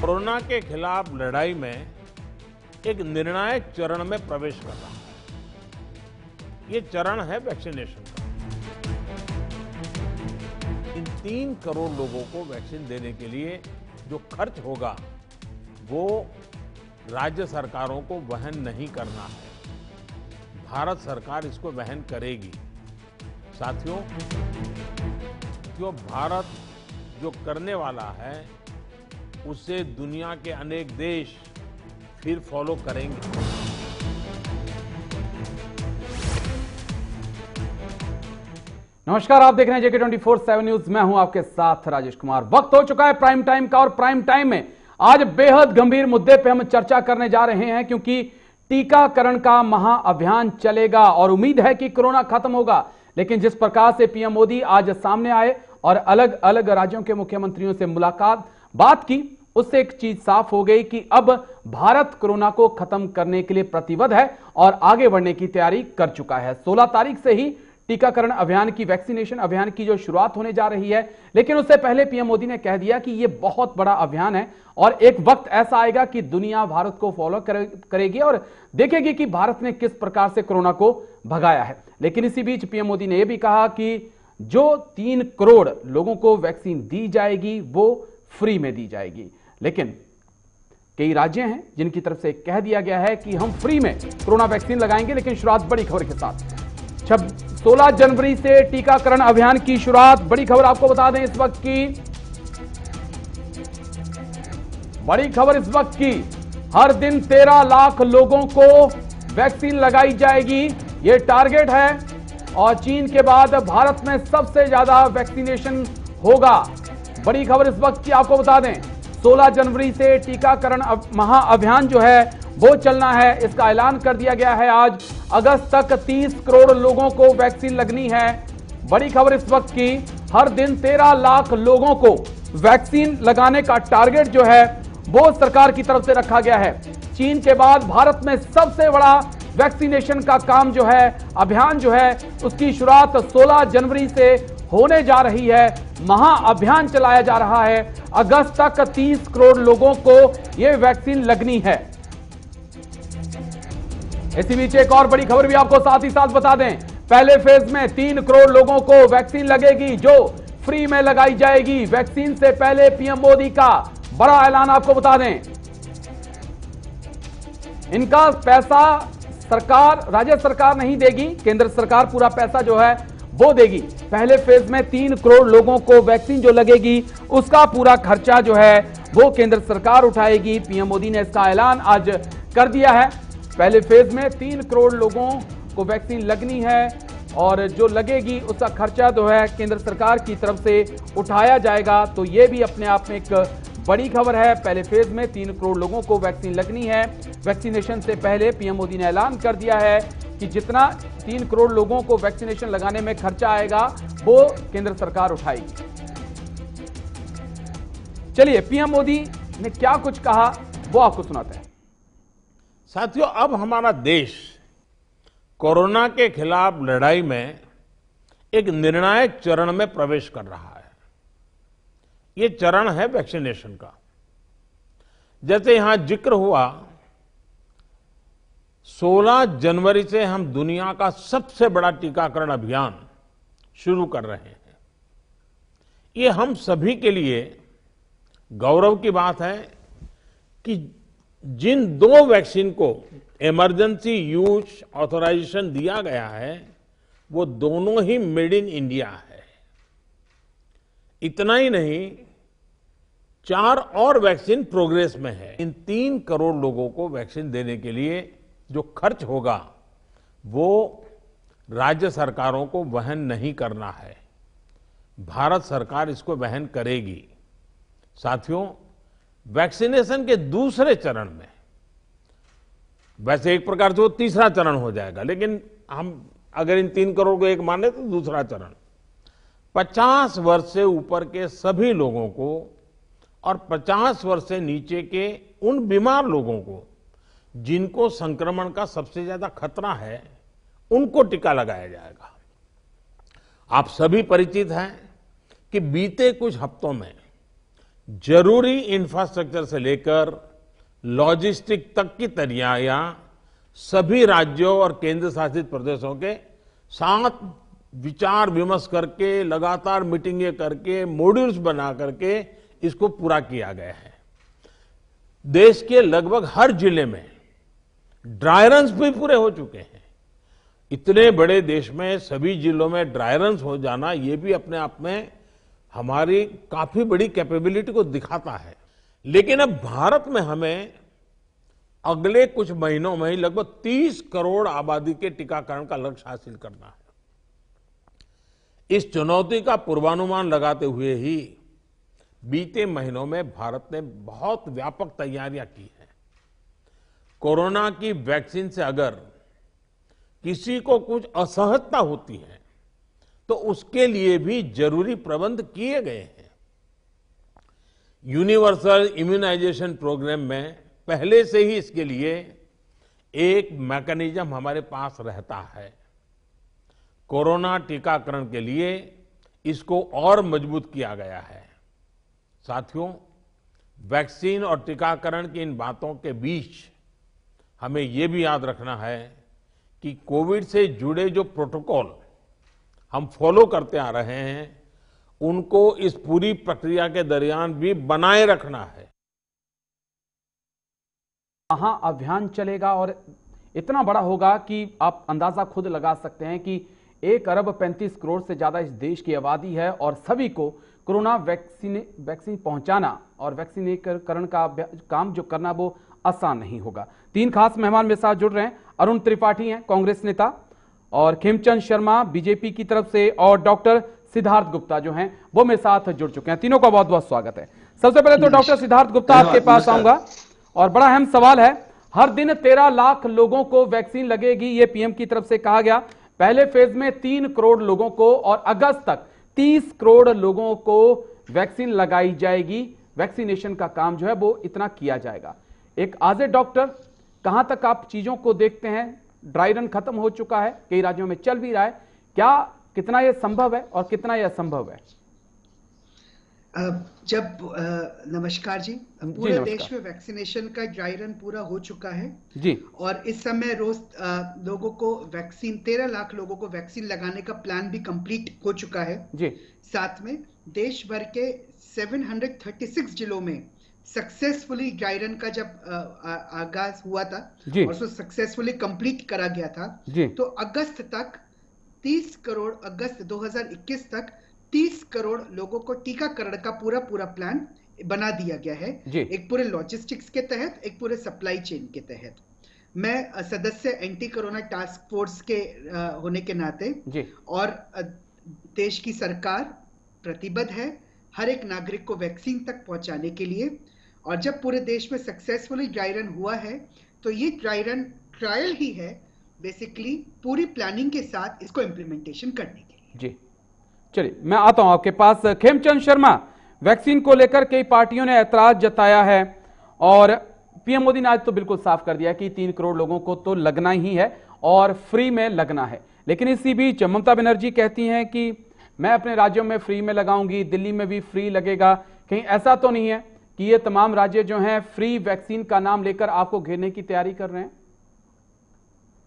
Corona के खिलाफ लड़ाई में एक निर्णायक चरण में प्रवेश कर रहा है। ये चरण है वैक्सीनेशन का। इन 3 करोड़ लोगों को वैक्सीन देने के लिए जो खर्च होगा वो राज्य सरकारों को वहन नहीं करना है। भारत सरकार इसको वहन करेगी। साथियों, जो भारत जो करने वाला है उसे दुनिया के अनेक देश फिर फॉलो करेंगे। नमस्कार, आप देख रहे हैं जेके 24/7 न्यूज। मैं हूं आपके साथ राजेश कुमार। वक्त हो चुका है प्राइम टाइम का और प्राइम टाइम में आज बेहद गंभीर मुद्दे पे हम चर्चा करने जा रहे हैं, क्योंकि टीकाकरण का महाअभियान चलेगा और उम्मीद है कि कोरोना खत्म होगा। लेकिन जिस प्रकार से पीएम मोदी आज सामने आए और अलग अलग राज्यों के मुख्यमंत्रियों से बात की, उससे एक चीज साफ हो गई कि अब भारत कोरोना को खत्म करने के लिए प्रतिबद्ध है और आगे बढ़ने की तैयारी कर चुका है। 16 तारीख से ही टीकाकरण अभियान की, वैक्सीनेशन अभियान की जो शुरुआत होने जा रही है। लेकिन उससे पहले पीएम मोदी ने कह दिया कि यह बहुत बड़ा अभियान है और एक वक्त ऐसा आएगा कि दुनिया भारत को फॉलो करेगी और देखेगी कि भारत ने किस प्रकार से कोरोना को भगाया है। लेकिन इसी बीच पीएम मोदी ने यह भी कहा कि जो 3 करोड़ लोगों को वैक्सीन दी जाएगी वो फ्री में दी जाएगी। लेकिन कई राज्य हैं जिनकी तरफ से कह दिया गया है कि हम फ्री में कोरोना वैक्सीन लगाएंगे। लेकिन शुरुआत बड़ी खबर के साथ 16 जनवरी से टीकाकरण अभियान की शुरुआत। बड़ी खबर आपको बता दें इस वक्त की, बड़ी खबर इस वक्त की, हर दिन 13 लाख लोगों को वैक्सीन लगाई जाएगी, यह टारगेट है। और चीन के बाद भारत में सबसे ज्यादा वैक्सीनेशन होगा। बड़ी खबर इस वक्त की आपको बता दें, 16 जनवरी से टीकाकरण महाअभियान जो है वो चलना है। इसका ऐलान कर दिया गया है। आज अगस्त तक 30 करोड़ लोगों को वैक्सीन लगनी है। बड़ी खबर इस वक्त की, हर दिन 13 लाख लोगों को वैक्सीन लगाने का टारगेट जो है वो सरकार की तरफ से रखा गया है। चीन के बाद भारत में सबसे बड़ा वैक्सीनेशन का काम जो है, अभियान जो है, उसकी शुरुआत 16 जनवरी से होने जा रही है। महाअभियान चलाया जा रहा है। अगस्त तक 30 करोड़ लोगों को यह वैक्सीन लगनी है। इसी बीच एक और बड़ी खबर भी आपको साथ ही साथ बता दें, पहले फेज में 3 करोड़ लोगों को वैक्सीन लगेगी जो फ्री में लगाई जाएगी। वैक्सीन से पहले पीएम मोदी का बड़ा ऐलान आपको बता दें, इनका पैसा सरकार, राज्य सरकार नहीं देगी, केंद्र सरकार पूरा पैसा जो है वो देगी। पहले फेज में 3 करोड़ लोगों को वैक्सीन जो लगेगी उसका पूरा खर्चा जो है वो केंद्र सरकार उठाएगी। पीएम मोदी ने इसका ऐलान आज कर दिया है। पहले फेज में 3 करोड़ लोगों को वैक्सीन लगनी है और जो लगेगी उसका खर्चा जो है केंद्र सरकार की तरफ से उठाया जाएगा। तो ये भी अपने आप में एक बड़ी खबर है। पहले फेज में 3 करोड़ लोगों को वैक्सीन लगनी है। वैक्सीनेशन से पहले पीएम मोदी ने ऐलान कर दिया है कि जितना 3 करोड़ लोगों को वैक्सीनेशन लगाने में खर्चा आएगा वो केंद्र सरकार उठाएगी। चलिए पीएम मोदी ने क्या कुछ कहा वो आपको सुनाते हैं। साथियों, अब हमारा देश कोरोना के खिलाफ लड़ाई में एक निर्णायक चरण में प्रवेश कर रहा है। ये चरण है वैक्सीनेशन का। जैसे यहां जिक्र हुआ, 16 जनवरी से हम दुनिया का सबसे बड़ा टीकाकरण अभियान शुरू कर रहे हैं। ये हम सभी के लिए गौरव की बात है कि जिन 2 वैक्सीन को इमरजेंसी यूज ऑथराइजेशन दिया गया है वो दोनों ही मेड इन इंडिया है। इतना ही नहीं, 4 और वैक्सीन प्रोग्रेस में है। इन 3 करोड़ लोगों को वैक्सीन देने के लिए जो खर्च होगा वो राज्य सरकारों को वहन नहीं करना है। भारत सरकार इसको वहन करेगी। साथियों, वैक्सीनेशन के दूसरे चरण में, वैसे एक प्रकार से वो तीसरा चरण हो जाएगा, लेकिन हम अगर इन 3 करोड़ को एक माने तो दूसरा चरण 50 वर्ष से ऊपर के सभी लोगों को और 50 वर्ष से नीचे के उन बीमार लोगों को जिनको संक्रमण का सबसे ज्यादा खतरा है, उनको टीका लगाया जाएगा। आप सभी परिचित हैं कि बीते कुछ हफ्तों में जरूरी इंफ्रास्ट्रक्चर से लेकर लॉजिस्टिक तक की तैयारियां सभी राज्यों और केंद्र शासित प्रदेशों के साथ विचार विमर्श करके, लगातार मीटिंगें करके, मॉड्यूल्स बना करके इसको पूरा किया गया है। देश के लगभग हर जिले में ड्राई रन्स भी पूरे हो चुके हैं। इतने बड़े देश में सभी जिलों में ड्राई रन्स हो जाना, ये भी अपने आप में हमारी काफी बड़ी कैपेबिलिटी को दिखाता है। लेकिन अब भारत में हमें अगले कुछ महीनों में ही लगभग 30 करोड़ आबादी के टीकाकरण का लक्ष्य हासिल करना है। इस चुनौती का पूर्वानुमान लगाते हुए ही बीते महीनों में भारत ने बहुत व्यापक तैयारियां की हैं। कोरोना की वैक्सीन से अगर किसी को कुछ असहजता होती है तो उसके लिए भी जरूरी प्रबंध किए गए हैं। यूनिवर्सल इम्यूनाइजेशन प्रोग्राम में पहले से ही इसके लिए एक मैकेनिज्म हमारे पास रहता है। कोरोना टीकाकरण के लिए इसको और मजबूत किया गया है। साथियों, वैक्सीन और टीकाकरण की इन बातों के बीच हमें ये भी याद रखना है कि कोविड से जुड़े जो प्रोटोकॉल हम फॉलो करते आ रहे हैं, उनको इस पूरी प्रक्रिया के दरमियान भी बनाए रखना है। अभियान चलेगा और इतना बड़ा होगा कि आप अंदाजा खुद लगा सकते हैं कि 1 अरब 35 करोड़ से ज्यादा इस देश की आबादी है और सभी को कोरोना वैक्सीन पहुंचाना और वैक्सीनेकरण का काम जो करना वो आसान नहीं होगा। 3 खास मेहमान मेरे साथ जुड़ रहे हैं। अरुण त्रिपाठी हैं, कांग्रेस नेता, और खेमचंद शर्मा बीजेपी की तरफ से, और डॉक्टर सिद्धार्थ गुप्ता जो हैं वो मेरे साथ जुड़ चुके हैं। तीनों का बहुत बहुत स्वागत है। सबसे पहले तो डॉक्टर सिद्धार्थ गुप्ता आपके पास आऊंगा और बड़ा अहम सवाल है, हर दिन 13 लाख लोगों को वैक्सीन लगेगी, ये पीएम की तरफ से कहा गया। पहले फेज में 3 करोड़ लोगों को और अगस्त तक 30 करोड़ लोगों को वैक्सीन लगाई जाएगी। वैक्सीनेशन का काम जो है वो इतना किया जाएगा। एक आज ए डॉक्टर कहां तक आप चीजों को देखते हैं? ड्राई रन खत्म हो चुका है, कई राज्यों में चल भी रहा है, क्या कितना यह संभव है और कितना यह असंभव है? नमस्कार जी। पूरे देश में वैक्सीनेशन का ड्राई रन पूरा हो चुका है जी, और इस समय रोज लोगों को वैक्सीन 13 लाख लोगों को वैक्सीन लगाने का प्लान भी कंप्लीट हो चुका है जी। साथ में देश भर के 736 जिलों में सक्सेसफुली ड्राई रन का जब आगाज हुआ था और उसको सक्सेसफुली कंप्लीट करा गया था, तो अगस्त तक 30 करोड़, अगस्त 2021 तक 30 करोड़ लोगों को टीकाकरण का पूरा प्लान बना दिया गया है, एक पूरे लॉजिस्टिक्स के तहत, एक पूरे सप्लाई चेन के तहत। मैं सदस्य एंटी कोरोना टास्क फोर्स के होने के नाते और देश की सरकार प्रतिबद्ध है हर एक नागरिक को वैक्सीन तक पहुंचाने के लिए। और जब पूरे देश में सक्सेसफुली ड्राई रन हुआ है तो ये ड्राई रन ट्रायल ही है, बेसिकली पूरी प्लानिंग के साथ इसको इम्प्लीमेंटेशन करने के लिए। जी, चलिए मैं आता हूं आपके पास। खेमचंद शर्मा, वैक्सीन को लेकर कई पार्टियों ने ऐतराज जताया है और पीएम मोदी ने आज तो बिल्कुल साफ कर दिया कि 3 करोड़ लोगों को तो लगना ही है और फ्री में लगना है। लेकिन इसी बीच ममता बनर्जी कहती हैं कि मैं अपने राज्यों में फ्री में लगाऊंगी, दिल्ली में भी फ्री लगेगा। कहीं ऐसा तो नहीं है कि ये तमाम राज्य जो हैं फ्री वैक्सीन का नाम लेकर आपको घेरने की तैयारी कर रहे हैं?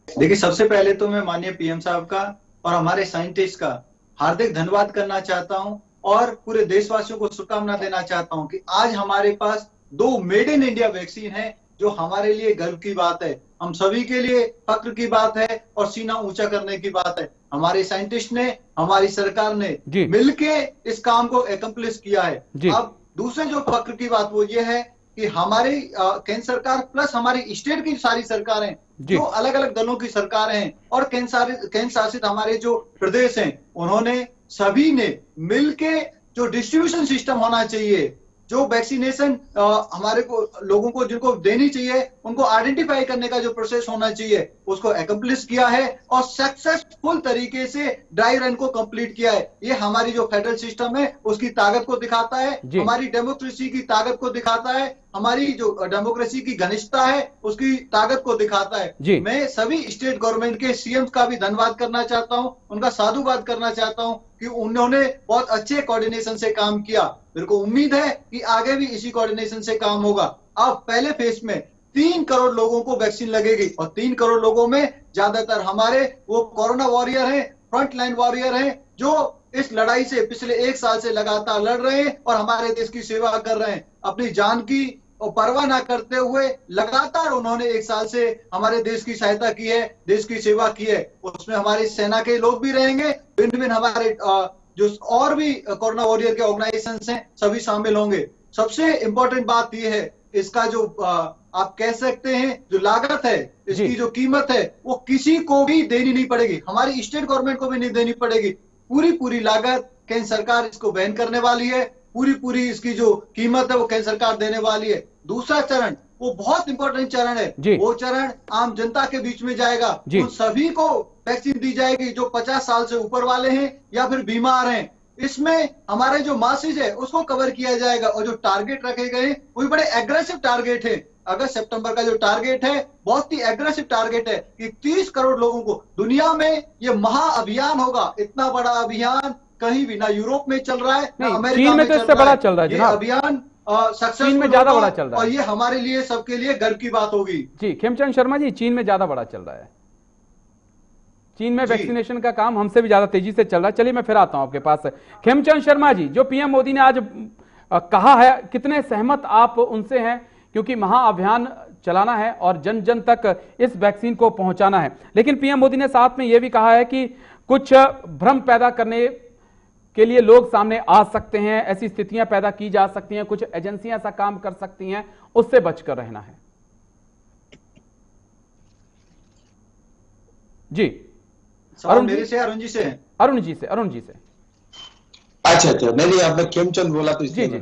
देखिए, सबसे पहले तो मैं माननीय पीएम साहब का और हमारे साइंटिस्ट का हार्दिक धन्यवाद करना चाहता हूं और पूरे देशवासियों को शुभकामना देना चाहता हूं कि आज हमारे पास 2 मेड इन इंडिया वैक्सीन है, जो हमारे लिए गर्व की बात है, हम सभी के लिए फक्र की बात है और सीना ऊंचा करने की बात है। हमारे साइंटिस्ट ने, हमारी सरकार ने मिलके इस काम को एकम्प्लिश किया है। अब दूसरे जो फक्र की बात वो ये है कि हमारी केंद्र सरकार प्लस हमारी स्टेट की सारी सरकारें, जो अलग अलग दलों की सरकार हैं, और केंद्र शासित हमारे जो प्रदेश हैं, उन्होंने सभी ने मिलके जो डिस्ट्रीब्यूशन सिस्टम होना चाहिए, जो वैक्सीनेशन हमारे को लोगों को जिनको देनी चाहिए उनको आइडेंटिफाई करने का जो प्रोसेस होना चाहिए, उसको एकम्प्लिश किया है और सक्सेसफुल तरीके से ड्राई रन को कंप्लीट किया है। ये हमारी जो फेडरल सिस्टम है उसकी ताकत को दिखाता है, हमारी डेमोक्रेसी की ताकत को दिखाता है, हमारी जो डेमोक्रेसी की घनिष्ठता है उसकी ताकत को दिखाता है। मैं सभी स्टेट गवर्नमेंट के सीएम का भी धन्यवाद करना चाहता हूं, उनका साधुवाद करना चाहता हूं कि उन्होंने बहुत अच्छे कोऑर्डिनेशन से काम किया। मेरे को उम्मीद है कि आगे भी इसी कोऑर्डिनेशन से काम होगा। अब पहले फेज में 3 करोड़ लोगों को वैक्सीन लगेगी और 3 करोड़ लोगों में ज्यादातर हमारे वो कोरोना वॉरियर हैं, फ्रंट लाइन वॉरियर हैं, जो इस लड़ाई से पिछले 1 साल से लगातार लड़ रहे हैं और हमारे देश की सेवा कर रहे हैं। अपनी जान की परवाह ना करते हुए लगातार उन्होंने 1 साल से हमारे देश की सहायता की है, देश की सेवा की है। उसमें हमारी सेना के लोग भी रहेंगे, भिन्न हमारे जो और भी कोरोना वॉरियर के ऑर्गेनाइजेशन हैं सभी शामिल होंगे। सबसे इंपॉर्टेंट बात यह है, इसका जो आप कह सकते हैं जो लागत है, इसकी जो कीमत है, वो किसी को भी देनी नहीं पड़ेगी, हमारी स्टेट गवर्नमेंट को भी नहीं देनी पड़ेगी। पूरी लागत केंद्र सरकार इसको वहन करने वाली है, पूरी इसकी जो कीमत है वो केंद्र सरकार देने वाली है। दूसरा चरण वो बहुत इंपॉर्टेंट चरण है, वो चरण आम जनता के बीच में जाएगा। उन सभी को वैक्सीन दी जाएगी जो 50 साल से ऊपर वाले हैं या फिर बीमार हैं। इसमें हमारे जो मासेज है उसको कवर किया जाएगा और जो टारगेट रखे गए वो भी बड़े एग्रेसिव टारगेट है। अगस्त सितंबर का जो टारगेट है बहुत ही एग्रेसिव टारगेट है कि 30 करोड़ लोगों को दुनिया में ये महाअभियान होगा। इतना बड़ा अभियान कहीं भी ना यूरोप में चल रहा है ना अमेरिका में, तो इससे बड़ा चल रहा है। ये अभियान चीन में ज्यादा बड़ा चल रहा है और ये हमारे लिए सबके लिए गर्व की बात होगी। जी खेमचंद शर्मा जी, चीन में ज्यादा बड़ा चल रहा है, चीन में वैक्सीनेशन का काम हमसे भी ज्यादा तेजी से चल रहा है। चलिए मैं फिर आता हूं आपके पास। खेमचंद शर्मा जी, जो पीएम मोदी ने आज कहा है, कितने सहमत आप उनसे हैं? क्योंकि महाअभियान चलाना है और जन जन तक इस वैक्सीन को पहुंचाना है, लेकिन पीएम मोदी ने साथ में यह भी कहा है कि कुछ भ्रम पैदा करने के लिए लोग सामने आ सकते हैं, ऐसी स्थितियां पैदा की जा सकती हैं, कुछ एजेंसियां ऐसा काम कर सकती हैं, उससे बचकर रहना है। जी अरुण जी से, अरुण जी से, अरुण जी से, अरुण जी से। अच्छा, नहीं आपने खेमचंद बोला तो जी जी।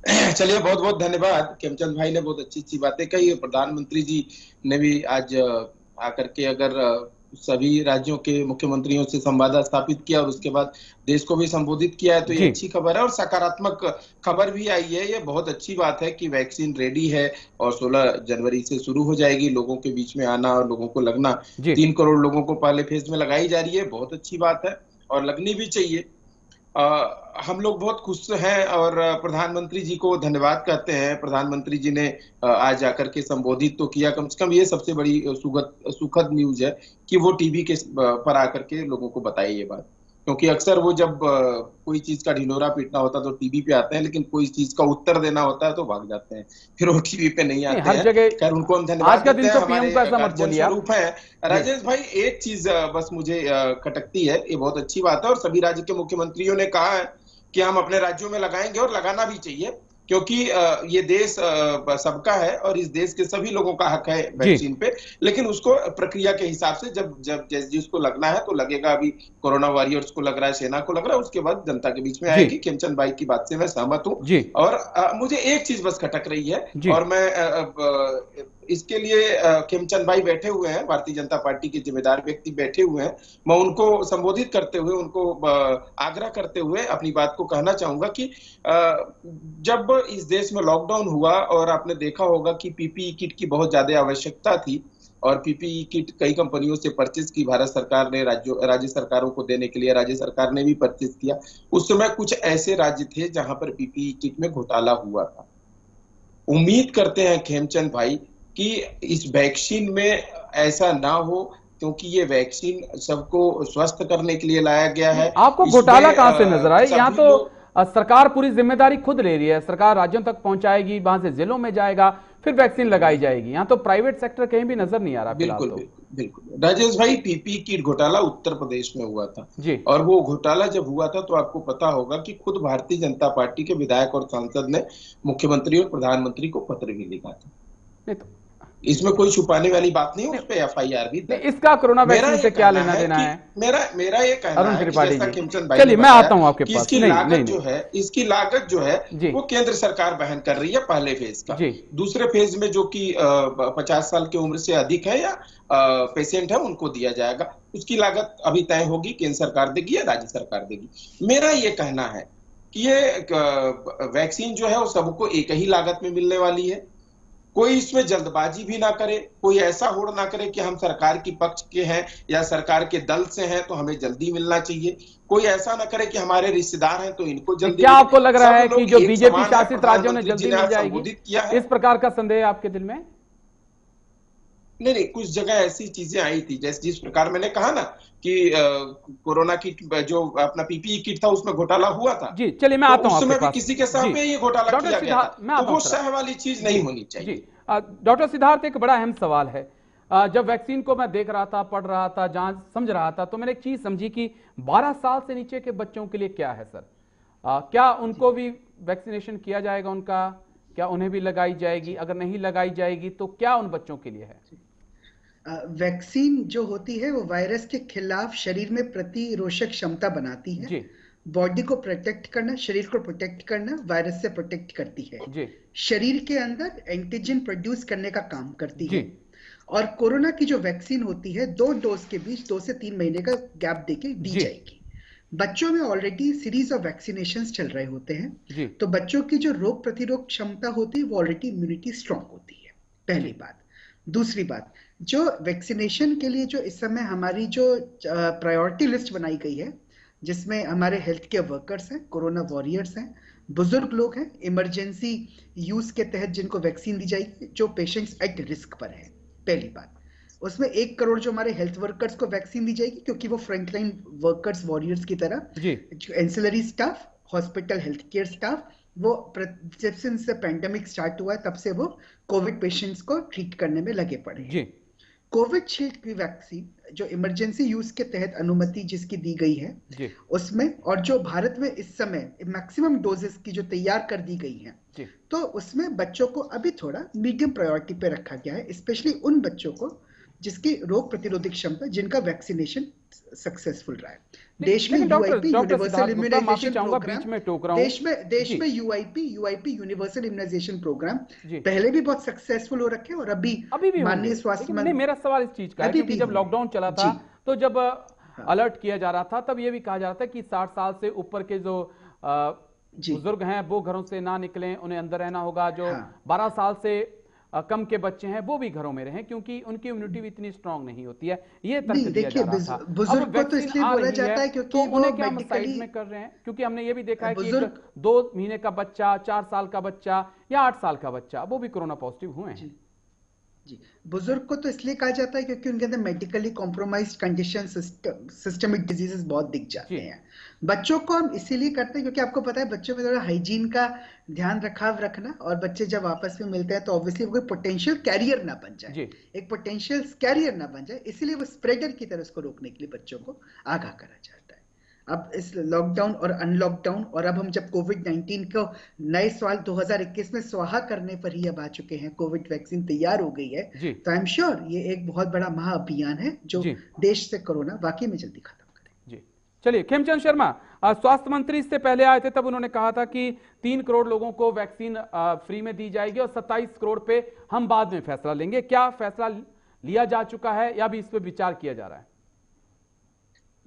चलिए बहुत बहुत धन्यवाद। खेमचंद भाई ने बहुत अच्छी बातें कही। प्रधानमंत्री जी ने भी आज आकर के अगर सभी राज्यों के मुख्यमंत्रियों से संवाद स्थापित किया और उसके बाद देश को भी संबोधित किया है, तो ये अच्छी खबर है और सकारात्मक खबर भी आई है। ये बहुत अच्छी बात है कि वैक्सीन रेडी है और 16 जनवरी से शुरू हो जाएगी। लोगों के बीच में आना और लोगों को लगना, 3 करोड़ लोगों को पहले फेज में लगाई जा रही है, बहुत अच्छी बात है और लगनी भी चाहिए। हम लोग बहुत खुश हैं और प्रधानमंत्री जी को धन्यवाद कहते हैं। प्रधानमंत्री जी ने आज आकर के संबोधित तो किया, कम से कम ये सबसे बड़ी सुखद न्यूज है कि वो टीवी के पर आकर के लोगों को बताई ये बात। क्योंकि अक्सर वो जब कोई चीज का ढिंढोरा पीटना होता है तो टीवी पे आते हैं, लेकिन कोई चीज का उत्तर देना होता है तो भाग जाते हैं, फिर वो टीवी पे नहीं आते हैं। खैर उनको हम धन्यवाद देते हैं, हमारे स्वरूप है। राजेश भाई, एक चीज बस मुझे खटकती है, ये बहुत अच्छी बात है और सभी राज्य के मुख्यमंत्रियों ने कहा है कि हम अपने राज्यों में लगाएंगे और लगाना भी चाहिए, क्योंकि ये देश सबका है और इस देश के सभी लोगों का हक है वैक्सीन पे। लेकिन उसको प्रक्रिया के हिसाब से जब जिसको लगना है तो लगेगा। अभी कोरोना वॉरियर्स को लग रहा है, सेना को लग रहा है, उसके बाद जनता के बीच में आएगी। खेमचंद भाई की बात से मैं सहमत हूँ और मुझे एक चीज बस खटक रही है और मैं इसके लिए खेमचंद भाई बैठे हुए हैं, भारतीय जनता पार्टी के जिम्मेदार व्यक्ति बैठे हुए हैं। मैं उनको संबोधित करते हुए, उनको आग्रह करते हुए अपनी बात को कहना चाहूंगा कि जब इस देश में लॉकडाउन हुआ और आपने देखा होगा कि पीपीई किट की बहुत ज्यादा आवश्यकता थी और पीपीई किट कई कंपनियों से परचेज की भारत सरकार ने, राज्य सरकारों को देने के लिए राज्य सरकार ने भी परचेज किया। उस समय कुछ ऐसे राज्य थे जहां पर पीपीई किट में घोटाला हुआ था। उम्मीद करते हैं खेमचंद भाई कि इस वैक्सीन में ऐसा ना हो, क्योंकि ये वैक्सीन सबको स्वस्थ करने के लिए लाया गया है। आपको घोटाला कहां से नजर आए? यहाँ तो सरकार पूरी जिम्मेदारी खुद ले रही है, सरकार राज्यों तक पहुंचाएगी, वहां से जिलों में जाएगा, फिर वैक्सीन लगाई जाएगी। यहाँ तो प्राइवेट सेक्टर कहीं भी नजर नहीं आ रहा। बिल्कुल बिल्कुल राजेश भाई, पीपीई किट घोटाला उत्तर प्रदेश में हुआ था जी। और वो घोटाला जब हुआ था तो आपको पता होगा कि खुद भारतीय जनता पार्टी के विधायक और सांसद ने मुख्यमंत्री और प्रधानमंत्री को पत्र भी लिखा था। नहीं तो इसमें कोई छुपाने वाली बात नहीं, उस पे एफआईआर भी। इसका कोरोना वैक्सीन से क्या लेना देना है? मेरा ये कहना है कि जैसा खेमचंद भाई, चलिए मैं आता हूं आपके पास। इसकी लागत जो है वो केंद्र सरकार वहन कर रही है पहले फेज का। दूसरे फेज में जो कि 50 साल की उम्र से अधिक है या पेशेंट है उनको दिया जाएगा, उसकी लागत अभी तय होगी, केंद्र सरकार देगी या राज्य सरकार देगी। मेरा ये कहना है कि ये वैक्सीन जो है वो सबको एक ही लागत में मिलने वाली है कोई इसमें जल्दबाजी भी ना करे, कोई ऐसा होड़ ना करे कि हम सरकार की पक्ष के हैं या सरकार के दल से हैं तो हमें जल्दी मिलना चाहिए। कोई ऐसा ना करे कि हमारे रिश्तेदार हैं तो इनको जल्दी। क्या आपको लग रहा है कि जो बीजेपी शासित राज्यों ने जल्दी मिल जाएगी, इस प्रकार का संदेह आपके दिल में? नहीं, कुछ जगह ऐसी चीजें आई थी, जैसे जिस प्रकार मैंने कहा ना कि कोरोना की जो अपना पीपीई किट था उसमें घोटाला हुआ था। जी, चलिए मैं आता हूं आपके पास। किसी के सामने ये घोटाला किया गया था, तो वो सह वाली चीज नहीं होनी चाहिए। डॉक्टर सिद्धार्थ, एक बड़ा अहम सवाल है। जब वैक्सीन को मैं देख रहा था, पढ़ रहा था, जांच समझ रहा था, तो मैंने एक चीज समझी कि 12 साल से नीचे के बच्चों के लिए क्या है सर? क्या उनको भी वैक्सीनेशन किया जाएगा? उनका क्या उन्हें भी लगाई जाएगी? अगर नहीं लगाई जाएगी तो क्या उन बच्चों के लिए है? वैक्सीन जो होती है वो वायरस के खिलाफ शरीर में प्रतिरोधक क्षमता बनाती है जी। बॉडी को प्रोटेक्ट करना, शरीर को प्रोटेक्ट करना, वायरस से प्रोटेक्ट करती है जी। शरीर के अंदर एंटीजन प्रोड्यूस करने का काम करती है। और कोरोना की जो वैक्सीन होती है 2 डोज के बीच 2 से 3 महीने का गैप देके दी जाएगी। बच्चों में ऑलरेडी सीरीज ऑफ वैक्सीनेशंस चल रहे होते हैं, तो बच्चों की जो रोग प्रतिरोध क्षमता होती है वो ऑलरेडी इम्यूनिटी स्ट्रांग होती है, पहली बात। दूसरी बात, जो वैक्सीनेशन के लिए जो इस समय हमारी जो प्रायोरिटी लिस्ट बनाई गई है, जिसमें हमारे हेल्थ केयर वर्कर्स हैं, कोरोना वॉरियर्स हैं, बुजुर्ग लोग हैं, इमरजेंसी यूज के तहत जिनको वैक्सीन दी जाएगी, जो पेशेंट्स एट रिस्क पर हैं, पहली बात। उसमें 1 करोड़ जो हमारे हेल्थ वर्कर्स को वैक्सीन दी जाएगी, क्योंकि वो फ्रंटलाइन वर्कर्स, वॉरियर्स की तरह ancillary staff, hospital health care staff, वो जब से इनसे पैंडेमिक स्टार्ट हुआ है तब से वो कोविड पेशेंट्स को ट्रीट करने में लगे पड़े हैं। कोविशील्ड की वैक्सीन जो इमरजेंसी यूज के तहत अनुमति जिसकी दी गई है उसमें, और जो भारत में इस समय मैक्सिमम डोजेस की जो तैयार कर दी गई है, तो उसमें बच्चों को अभी थोड़ा मीडियम प्रायोरिटी पे रखा गया है, स्पेशली उन बच्चों को जिसकी रोग प्रतिरोधक क्षमता, जिनका वैक्सीनेशन सक्सेसफुल रहा है। देश में यूआईपी यूनिवर्सल इम्यूनाइजेशन प्रोग्राम, देश में यूआईपी यूनिवर्सल इम्यूनाइजेशन प्रोग्राम पहले भी बहुत सक्सेसफुल हो रखे और अभी भी माननीय स्वास्थ्य मंत्री। मेरा सवाल इस चीज का है कि जब लॉकडाउन चला था तो जब अलर्ट किया जा रहा था तब ये भी कहा जा रहा था कि 60 साल से ऊपर के जो बुजुर्ग हैं वो घरों से ना निकलें, उन्हें अंदर रहना होगा। जो 12 साल से कम के बच्चे हैं वो भी घरों में रहें, क्योंकि उनकी इम्यूनिटी भी इतनी स्ट्रांग नहीं होती है। ये तर्क दिया जा रहा था। बुजुर्ग को तो इसलिए बोला जाता है क्योंकि तो उन्हें क्या साइड में कर रहे हैं? क्योंकि हमने ये भी देखा है कि 2 महीने का बच्चा, 4 साल का बच्चा या 8 साल का बच्चा, वो भी कोरोना पॉजिटिव हुए हैं। जी, बुजुर्ग को तो इसलिए कहा जाता है क्योंकि उनके अंदर medically compromised condition, systemic diseases बहुत दिख जाते हैं। बच्चों को हम इसीलिए करते हैं क्योंकि आपको पता है बच्चों में थोड़ा हाइजीन का ध्यान रखना, और बच्चे जब आपस में मिलते हैं तो ऑब्वियसली वो कोई पोटेंशियल कैरियर ना बन जाए, एक पोटेंशियल कैरियर ना बन जाए, इसीलिए वो स्प्रेडर की तरह उसको रोकने के लिए बच्चों को आगाह करा जाता है। अब इस लॉकडाउन और अनलॉकडाउन, और अब हम जब कोविड-19 को नए साल 2021 में स्वाहा करने पर ही अब आ चुके हैं, कोविड वैक्सीन तैयार हो गई है, तो आई एम श्योर ये एक बहुत बड़ा महाअभियान है जो देश से कोरोना वाकई में जल्दी खत्म करे। जी, चलिए खेमचंद शर्मा, स्वास्थ्य मंत्री इससे पहले आए थे, तब उन्होंने कहा था कि 3 करोड़ लोगों को वैक्सीन फ्री में दी जाएगी और 27 करोड़ पे हम बाद में फैसला लेंगे। क्या फैसला लिया जा चुका है या भी इस पर विचार किया जा रहा है?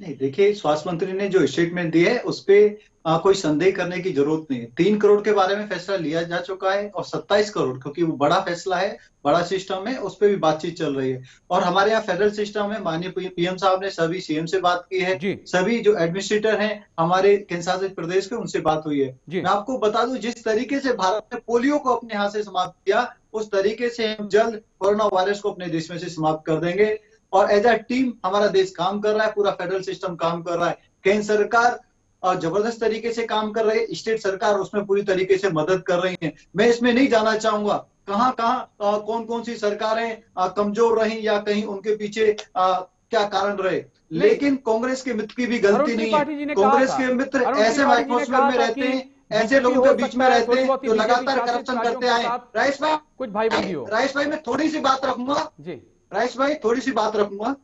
नहीं, देखिए, स्वास्थ्य मंत्री ने जो स्टेटमेंट दी है उस पे कोई संदेह करने की जरूरत नहीं है। 3 करोड़ के बारे में फैसला लिया जा चुका है और 27 करोड़, क्योंकि वो बड़ा फैसला है, बड़ा सिस्टम है, उस पर भी बातचीत चल रही है। और हमारे यहाँ फेडरल सिस्टम है, माननीय पीएम साहब ने सभी सीएम से बात की है, सभी जो एडमिनिस्ट्रेटर हैं हमारे केंद्रशासित प्रदेश के, उनसे बात हुई है। मैं आपको बता दूं, जिस तरीके से भारत ने पोलियो को अपने यहाँ से समाप्त किया, उस तरीके से हम जल्द कोरोना वायरस को अपने देश में से समाप्त कर देंगे। और एज अ टीम हमारा देश काम कर रहा है, पूरा फेडरल सिस्टम काम कर रहा है, केंद्र सरकार जबरदस्त तरीके से काम कर रही है, स्टेट सरकार उसमें पूरी तरीके से मदद कर रही है। मैं इसमें नहीं जाना चाहूंगा कहां कौन कौन सी सरकारें कमजोर रही या कहीं उनके पीछे क्या कारण रहे, लेकिन कांग्रेस के मित्र की भी गलती नहीं है। कांग्रेस के मित्र ऐसे एटमॉस्फेयर में रहते हैं, ऐसे लोगों के बीच में रहते हैं जो लगातार करप्शन करते आए। राइस भाई मैं थोड़ी सी बात रखूंगा, राइस भाई थोड़ी सी बात रखूंगा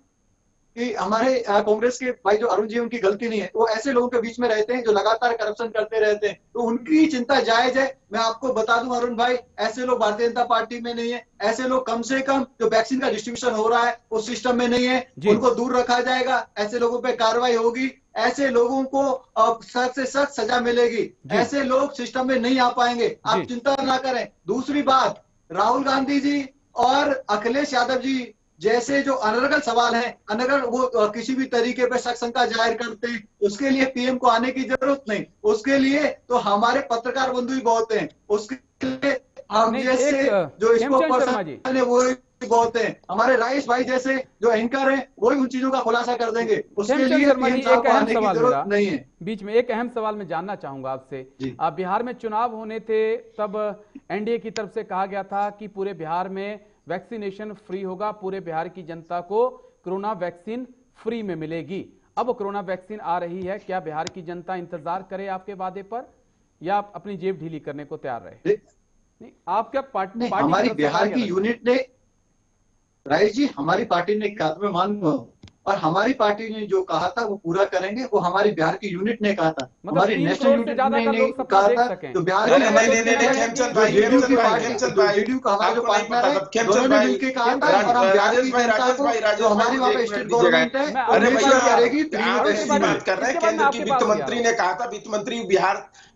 कि हमारे कांग्रेस के भाई जो अरुण जी, उनकी गलती नहीं है, वो ऐसे लोगों के बीच में रहते हैं जो लगातार करप्शन करते रहते हैं, तो उनकी चिंता जायज है। मैं आपको बता दूं अरुण भाई, ऐसे लोग भारतीय जनता पार्टी में नहीं है, ऐसे लोग कम से कम जो वैक्सीन का डिस्ट्रीब्यूशन हो रहा है उस सिस्टम में नहीं है, उनको दूर रखा जाएगा, ऐसे लोगों पे कार्रवाई होगी, ऐसे लोगों को सख्त से सख्त सजा मिलेगी, ऐसे लोग सिस्टम में नहीं आ पाएंगे, आप चिंता ना करें। दूसरी बात, राहुल गांधी जी और अखिलेश यादव जी जैसे जो अनर्गल सवाल है, अनर्गल वो किसी भी तरीके पे शक शंका जाहिर करते हैं, उसके लिए पीएम को आने की जरूरत नहीं। उसके लिए तो हमारे पत्रकार बंधु ही बहुत हैं, उसके लिए हम जैसे जो इसको पर्सन है वो बहुत है, हमारे राइस भाई जैसे जो एंकर हैं वो ही उन चीजों का खुलासा कर देंगे। उसके लिए पीएम साहब को आने की जरूरत नहीं है। बीच में एक अहम सवाल मैं जानना चाहूंगा आपसे। आप बिहार में चुनाव होने थे तब एनडीए की तरफ से कहा गया था कि पूरे बिहार में वैक्सीनेशन फ्री होगा, पूरे बिहार की जनता को कोरोना वैक्सीन फ्री में मिलेगी। अब कोरोना वैक्सीन आ रही है, क्या बिहार की जनता इंतजार करे आपके वादे पर या आप अपनी जेब ढीली करने को तैयार रहे? नहीं, आप क्या पार्टी हमारी बिहार की यूनिट ने, राइस जी, हमारी पार्टी ने कहा, मैं मानूंगा, और हमारी पार्टी ने जो कहा था वो पूरा करेंगे, वो हमारी बिहार की यूनिट ने कहा था, हमारी नेशनल यूनिट ने कहा था। तो बिहार की जेडीयू का हमारा जो पार्टनर है, दोनों ने मिलकर कहा था, और हम बिहार की जनता को, जो हमारी वहाँ पे स्टेट गवर्नमेंट है, करेगी। बात कर रहे हैं, केंद्र की वित्त मंत्री ने कहा था, वित्त मंत्री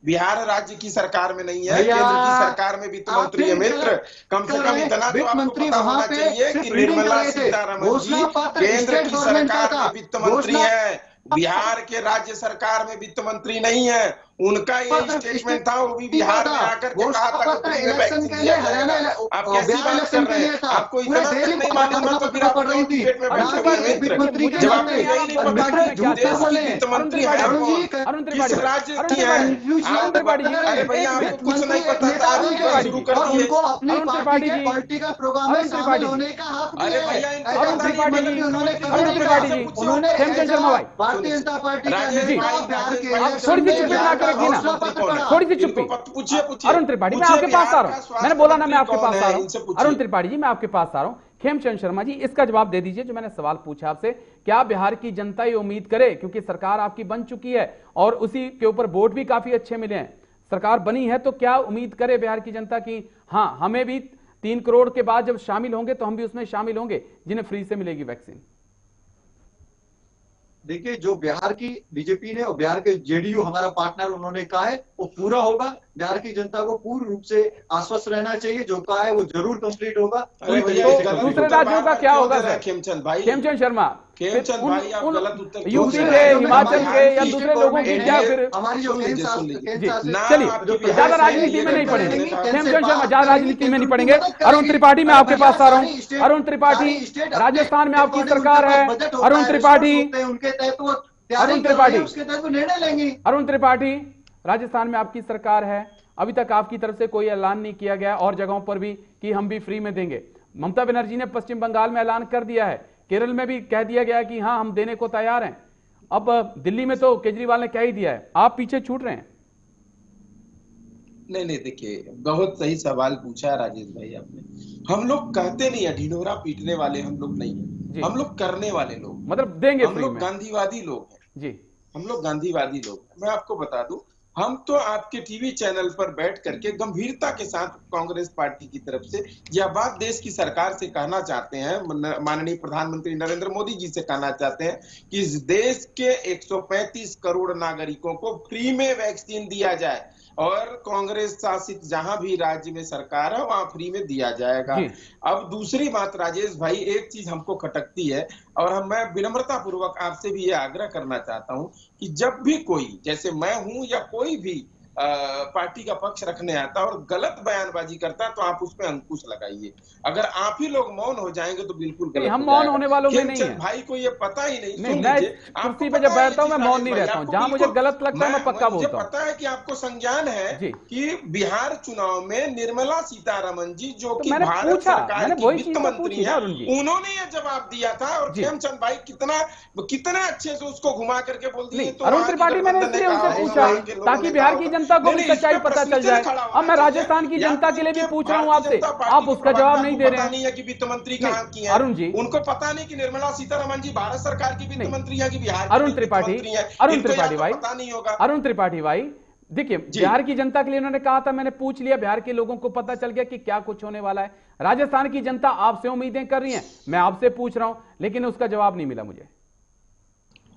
बिहार राज्य की सरकार में नहीं है, केंद्र की सरकार में वित्त मंत्री है मित्र। कम से कम इतना तो आपको पता होना चाहिए कि निर्मला सीतारमण जी केंद्र की सरकार में वित्त मंत्री है, बिहार के राज्य सरकार में वित्त मंत्री नहीं है। उनका ये स्टेटमेंट था, वो भी बिहार में आकर के कहा था कि इलेक्शन के लिए हरियाणा, आप कैसी बात कर रहे हैं? आपको इतना नहीं मालूम है तो फिर आप डिबेट में बैठे जवाब नहीं पता कि झूठे वित्त मंत्री है किस राज्य की है। अरे भैया आपको कुछ नहीं पता था, शुरू कर दिए। उनको अपनी पार्टी का प्रोग्राम में शामिल होने का हक अरे भैया उन्होंने भारतीय जनता पार्टी थोड़ी सी चुप्पी। अरुण त्रिपाठी, मैं आपके पास आ रहा हूं, मैंने बोला ना मैं आपके पास आ रहा हूं। अरुण त्रिपाठी जी, मैं आपके पास आ रहा हूं। खेमचंद शर्मा जी, इसका जवाब दे दीजिए जो मैंने सवाल पूछा आपसे। क्या बिहार की जनता ये उम्मीद करे, क्योंकि सरकार आपकी बन चुकी है और उसी के ऊपर वोट भी काफी अच्छे मिले हैं, सरकार बनी है, तो क्या उम्मीद करे बिहार की जनता की हाँ हमें भी 3 करोड़ के बाद जब शामिल होंगे तो हम भी उसमें शामिल होंगे जिन्हें फ्री से मिलेगी वैक्सीन? देखिए, जो बिहार की बीजेपी ने और बिहार के जेडीयू हमारा पार्टनर, उन्होंने कहा है वो पूरा होगा। बिहार की जनता को पूर्ण रूप से आश्वस्त रहना चाहिए, जो कहा है वो जरूर कंप्लीट होगा। दूसरे राज्यों का क्या होगा सर? खेमचंद शर्मा, यूपी के, हिमाचल के या दूसरे लोगों की क्या फिर? हमारी जो चलिए, ज्यादा राजनीति में नहीं पड़ेंगे खेमचंद शर्मा, ज्यादा राजनीति में नहीं पड़ेंगे। अरुण त्रिपाठी, मैं आपके पास आ रहा हूँ। अरुण त्रिपाठी, राजस्थान में आपकी सरकार है। अरुण त्रिपाठी, अरुण त्रिपाठी, निर्णय लेंगे। अरुण त्रिपाठी, राजस्थान में आपकी सरकार है, अभी तक आपकी तरफ से कोई ऐलान नहीं किया गया और जगहों पर भी कि हम भी फ्री में देंगे। ममता बनर्जी ने पश्चिम बंगाल में ऐलान कर दिया है, केरल में भी कह दिया गया कि हाँ हम देने को तैयार हैं। अब दिल्ली में तो केजरीवाल ने कह ही दिया है, आप पीछे छूट रहे हैं। नहीं, देखिए, बहुत सही सवाल पूछा राजेश भाई आपने। हम लोग कहते नहीं है, ढिंढोरा पीटने वाले हम लोग नहीं है, हम लोग करने वाले लोग, मतलब देंगे। हम लोग गांधीवादी लोग हैं जी, हम लोग गांधीवादी लोग। मैं आपको बता दूं, हम तो आपके टीवी चैनल पर बैठ करके गंभीरता के साथ कांग्रेस पार्टी की तरफ से यह बात देश की सरकार से कहना चाहते हैं, माननीय प्रधानमंत्री नरेंद्र मोदी जी से कहना चाहते हैं कि इस देश के 135 करोड़ नागरिकों को फ्री में वैक्सीन दिया जाए और कांग्रेस शासित जहां भी राज्य में सरकार है वहां फ्री में दिया जाएगा। अब दूसरी बात राजेश भाई, एक चीज हमको खटकती है और मैं विनम्रता पूर्वक आपसे भी ये आग्रह करना चाहता हूं कि जब भी कोई, जैसे मैं हूं या कोई भी पार्टी का पक्ष रखने आता और गलत बयानबाजी करता है तो आप उस पर अंकुश लगाइए। अगर आप ही लोग मौन हो जाएंगे तो बिल्कुल गलत। हम मौन होने वालों में नहीं है भाई को ये पता ही नहीं। कुर्सी पे जब बैठता हूं मैं मौन नहीं रहता हूं, जहां मुझे गलत लगता है मैं पक्का बोलता हूं। मुझे पता है कि आपको संज्ञान है कि बिहार चुनाव में निर्मला सीतारमण जी जो कि भारत सरकार की वित्त मंत्री है, उन्होंने ये जवाब दिया था और खेमचंद भाई कितना अच्छे से उसको घुमा करके बोल दिए। अरुण त्रिपाठी, मैंने इसलिए उनसे पूछा ताकि बिहार की जनता को भी सच्चाई पता चल जाए। अब मैं राजस्थान की जनता के लिए भी पूछ रहा हूं आपसे, आप उसका जवाब नहीं दे रहे हैं। नहीं है कि वित्त मंत्री कहां की है अरुण जी, उनको पता नहीं कि निर्मला सीतारमण जी भारत सरकार की वित्त मंत्री है कि बिहार की। अरुण त्रिपाठी, अरुण त्रिपाठी भाई, पता नहीं होगा। अरुण त्रिपाठी भाई, देखिए, बिहार की जनता के लिए उन्होंने कहा था, मैंने पूछ लिया, बिहार के लोगों को पता चल गया कि क्या कुछ होने वाला है। राजस्थान की जनता आपसे उम्मीदें कर रही है, मैं आपसे पूछ रहा हूं, लेकिन उसका जवाब नहीं मिला मुझे।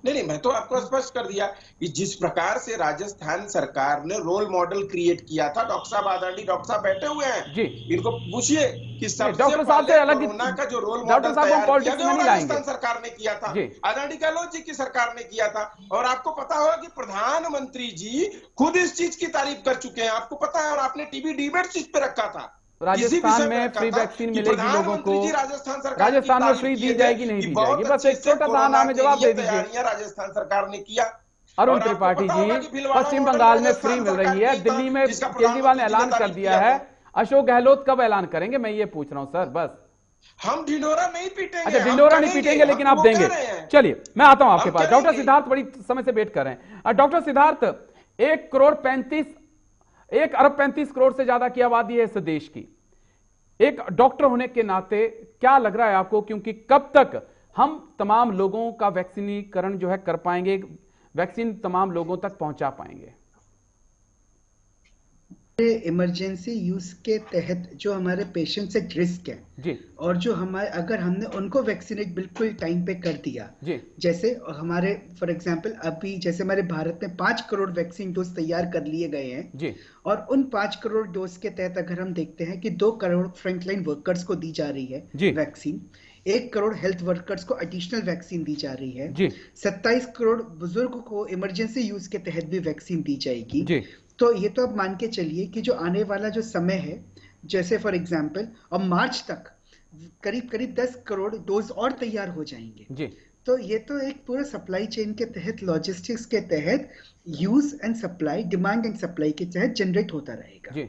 नहीं, मैं तो आपको स्पष्ट कर दिया कि जिस प्रकार से राजस्थान सरकार ने रोल मॉडल क्रिएट किया था, डॉक्टर साहब आदरणीय डॉक्टर साहब बैठे हुए हैं जी, इनको पूछिए कि सबसे डॉक्टर साहब से अलग कोरोना का जो रोल डॉक्टर मॉडल साहब तैयार को किया पॉलिटिक्स गया में वो नहीं लाएंगे। राजस्थान सरकार ने किया था, जी, आदरणीय गहलोत जी की सरकार ने किया था। और आपको पता होगा कि प्रधानमंत्री जी खुद इस चीज की तारीफ कर चुके हैं, आपको पता है, और आपने टीवी डिबेट चीज पे रखा था, राजस्थान में फ्री वैक्सीन मिलेगी लोगों को, राजस्थान में फ्री दी जाएगी नहीं दी जाएगी, बस एक छोटा सा नाम में जवाब दे दीजिए। राजस्थान सरकार ने किया। अरुण त्रिपाठी जी, पश्चिम बंगाल में फ्री मिल रही है, दिल्ली में केजरीवाल ने ऐलान कर दिया है, अशोक गहलोत कब ऐलान करेंगे, मैं ये पूछ रहा हूं सर। बस हम ढिंढोरा नहीं पीटेंगे। अच्छा, ढिंढोरा नहीं पीटेंगे, लेकिन आप देंगे। चलिए मैं आता हूं आपके पास। डॉक्टर सिद्धार्थ बड़ी समय से वेट कर रहे हैं। डॉक्टर सिद्धार्थ, 1 अरब 35 करोड़ से ज्यादा की आबादी है इस देश की। एक डॉक्टर होने के नाते क्या लग रहा है आपको, क्योंकि कब तक हम तमाम लोगों का वैक्सीनीकरण जो है कर पाएंगे, वैक्सीन तमाम लोगों तक पहुंचा पाएंगे? इमरजेंसी यूज के तहत जो हमारे पेशेंट्स एट रिस्क है जी, और जो हमारे, अगर हमने उनको वैक्सीनेट बिल्कुल टाइम पे कर दिया जी, जैसे हमारे फॉर एग्जांपल अभी जैसे हमारे भारत में 5 करोड़ वैक्सीन डोज तैयार कर लिए गए हैं जी, और उन 5 करोड़ डोज के तहत अगर हम देखते हैं कि 2 करोड़ फ्रंटलाइन वर्कर्स को दी जा रही है वैक्सीन, 1 करोड़ हेल्थ वर्कर्स को एडिशनल वैक्सीन दी जा रही है, 27 करोड़ बुजुर्ग को इमरजेंसी यूज के तहत भी वैक्सीन दी जाएगी, तो ये तो अब मान के चलिए कि जो आने वाला जो समय है, जैसे फॉर एग्जांपल अब मार्च तक करीब करीब 10 करोड़ डोज और तैयार हो जाएंगे। तो ये तो एक पूरा सप्लाई चेन के तहत, लॉजिस्टिक्स के तहत, use and supply, demand and supply के तहत जनरेट होता रहेगा।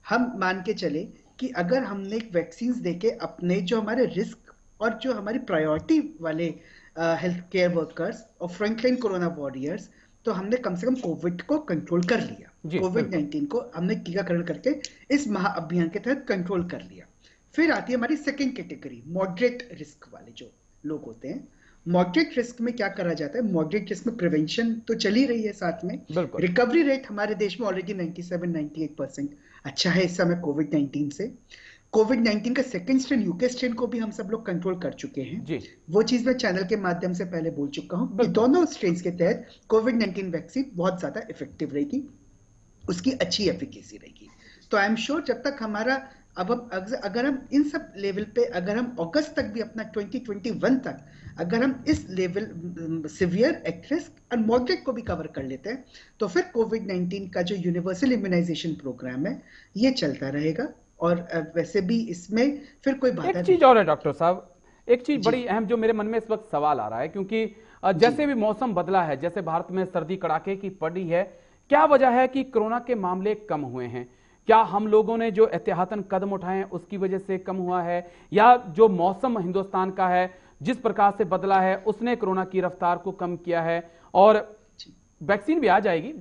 हम मान के चले कि अगर हमने वैक्सीन देके अपने जो हमारे रिस्क और जो हमारी प्रायोरिटी वाले हेल्थ केयर वर्कर्स और फ्रंटलाइन कोरोना वॉरियर्स, तो हमने कम से कम कोविड को कंट्रोल कर लिया, कोविड-19 को हमने टीकाकरण करके इस महाअभियान के तहत कंट्रोल कर लिया। फिर आती है हमारी सेकंड कैटेगरी, मॉडरेट रिस्क वाले जो लोग होते हैं। मॉडरेट रिस्क में क्या करा जाता है? मॉडरेट रिस्क में प्रिवेंशन तो चली रही है, साथ में रिकवरी रेट हमारे देश में ऑलरेडी 97-98% अच्छा है इस समय कोविड-19 से। कोविड-19 का सेकंड स्ट्रेन, यूके स्ट्रेन को भी हम सब लोग कंट्रोल कर चुके हैं। वो चीज मैं चैनल के माध्यम से पहले बोल चुका हूं कि दोनों स्ट्रेन के तहत कोविड-19 वैक्सीन बहुत ज्यादा इफेक्टिव रहेगी, उसकी अच्छी एफिकेसी रहेगी। तो आई एम श्योर जब तक हमारा अगर हम इन सब लेवल पे, अगर हम अगस्त तक भी अपना 2021 तक अगर हम इस लेवल सिवियर, एट रिस्क और मॉडरेट को भी कवर कर लेते हैं, तो फिर कोविड-19 का जो यूनिवर्सल इम्यूनाइजेशन प्रोग्राम है ये चलता रहेगा। और वैसे भी इसमें फिर कोई बाधा नहीं। एक चीज और है डॉक्टर साहब, एक चीज बड़ी अहम जो मेरे मन में इस वक्त सवाल आ रहा है, क्योंकि जैसे भी मौसम बदला है, जैसे भारत में सर्दी कड़ाके की पड़ी है, क्या वजह है कि कोरोना के मामले कम हुए हैं? क्या हम लोगों ने जो एहतियातन कदम उठाए हैं उसकी वजह से कम हुआ है, या जो मौसम हिंदुस्तान का है जिस प्रकार से बदला है उसने कोरोना की रफ्तार को कम किया है? और वैक्सीन भी आ जाएगी,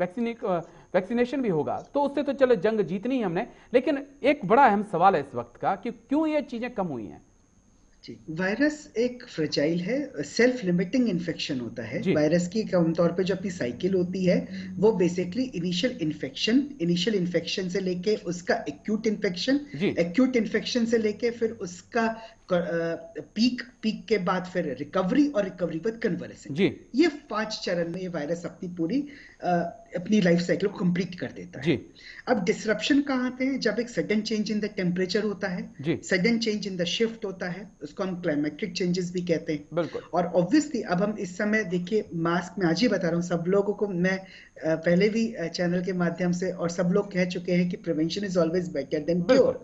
वैक्सीनेशन भी होगा, तो उससे तो चलो जंग जीतनी है हमने, लेकिन एक बड़ा अहम सवाल है इस वक्त का कि क्यों ये चीजें कम हुई हैं? वायरस एक फ्रेजाइल है, सेल्फ लिमिटिंग इन्फेक्शन होता है। वायरस की आमतौर पे जो अपनी साइकिल होती है वो बेसिकली इनिशियल इन्फेक्शन से लेके उसका एक्यूट इन्फेक्शन से लेके फिर उसका पीक के बाद फिर रिकवरी और रिकवरी बाद कन्वर्सेंस, ये 5 चरण में ये वायरस अपनी लाइफ साइकिल को कंप्लीट कर देता है। अब डिसरप्शन कहाँ आते हैं? जब एक sudden change in the temperature होता है, sudden change in the shift होता है, उसको हम क्लाइमेटिक चेंजेस भी कहते हैं। और ऑब्वियसली अब हम इस समय देखिए, मास्क में आज ही बता रहा हूँ सब लोगों को, मैं पहले भी चैनल के माध्यम से और सब लोग कह चुके हैं कि prevention is always better than cure.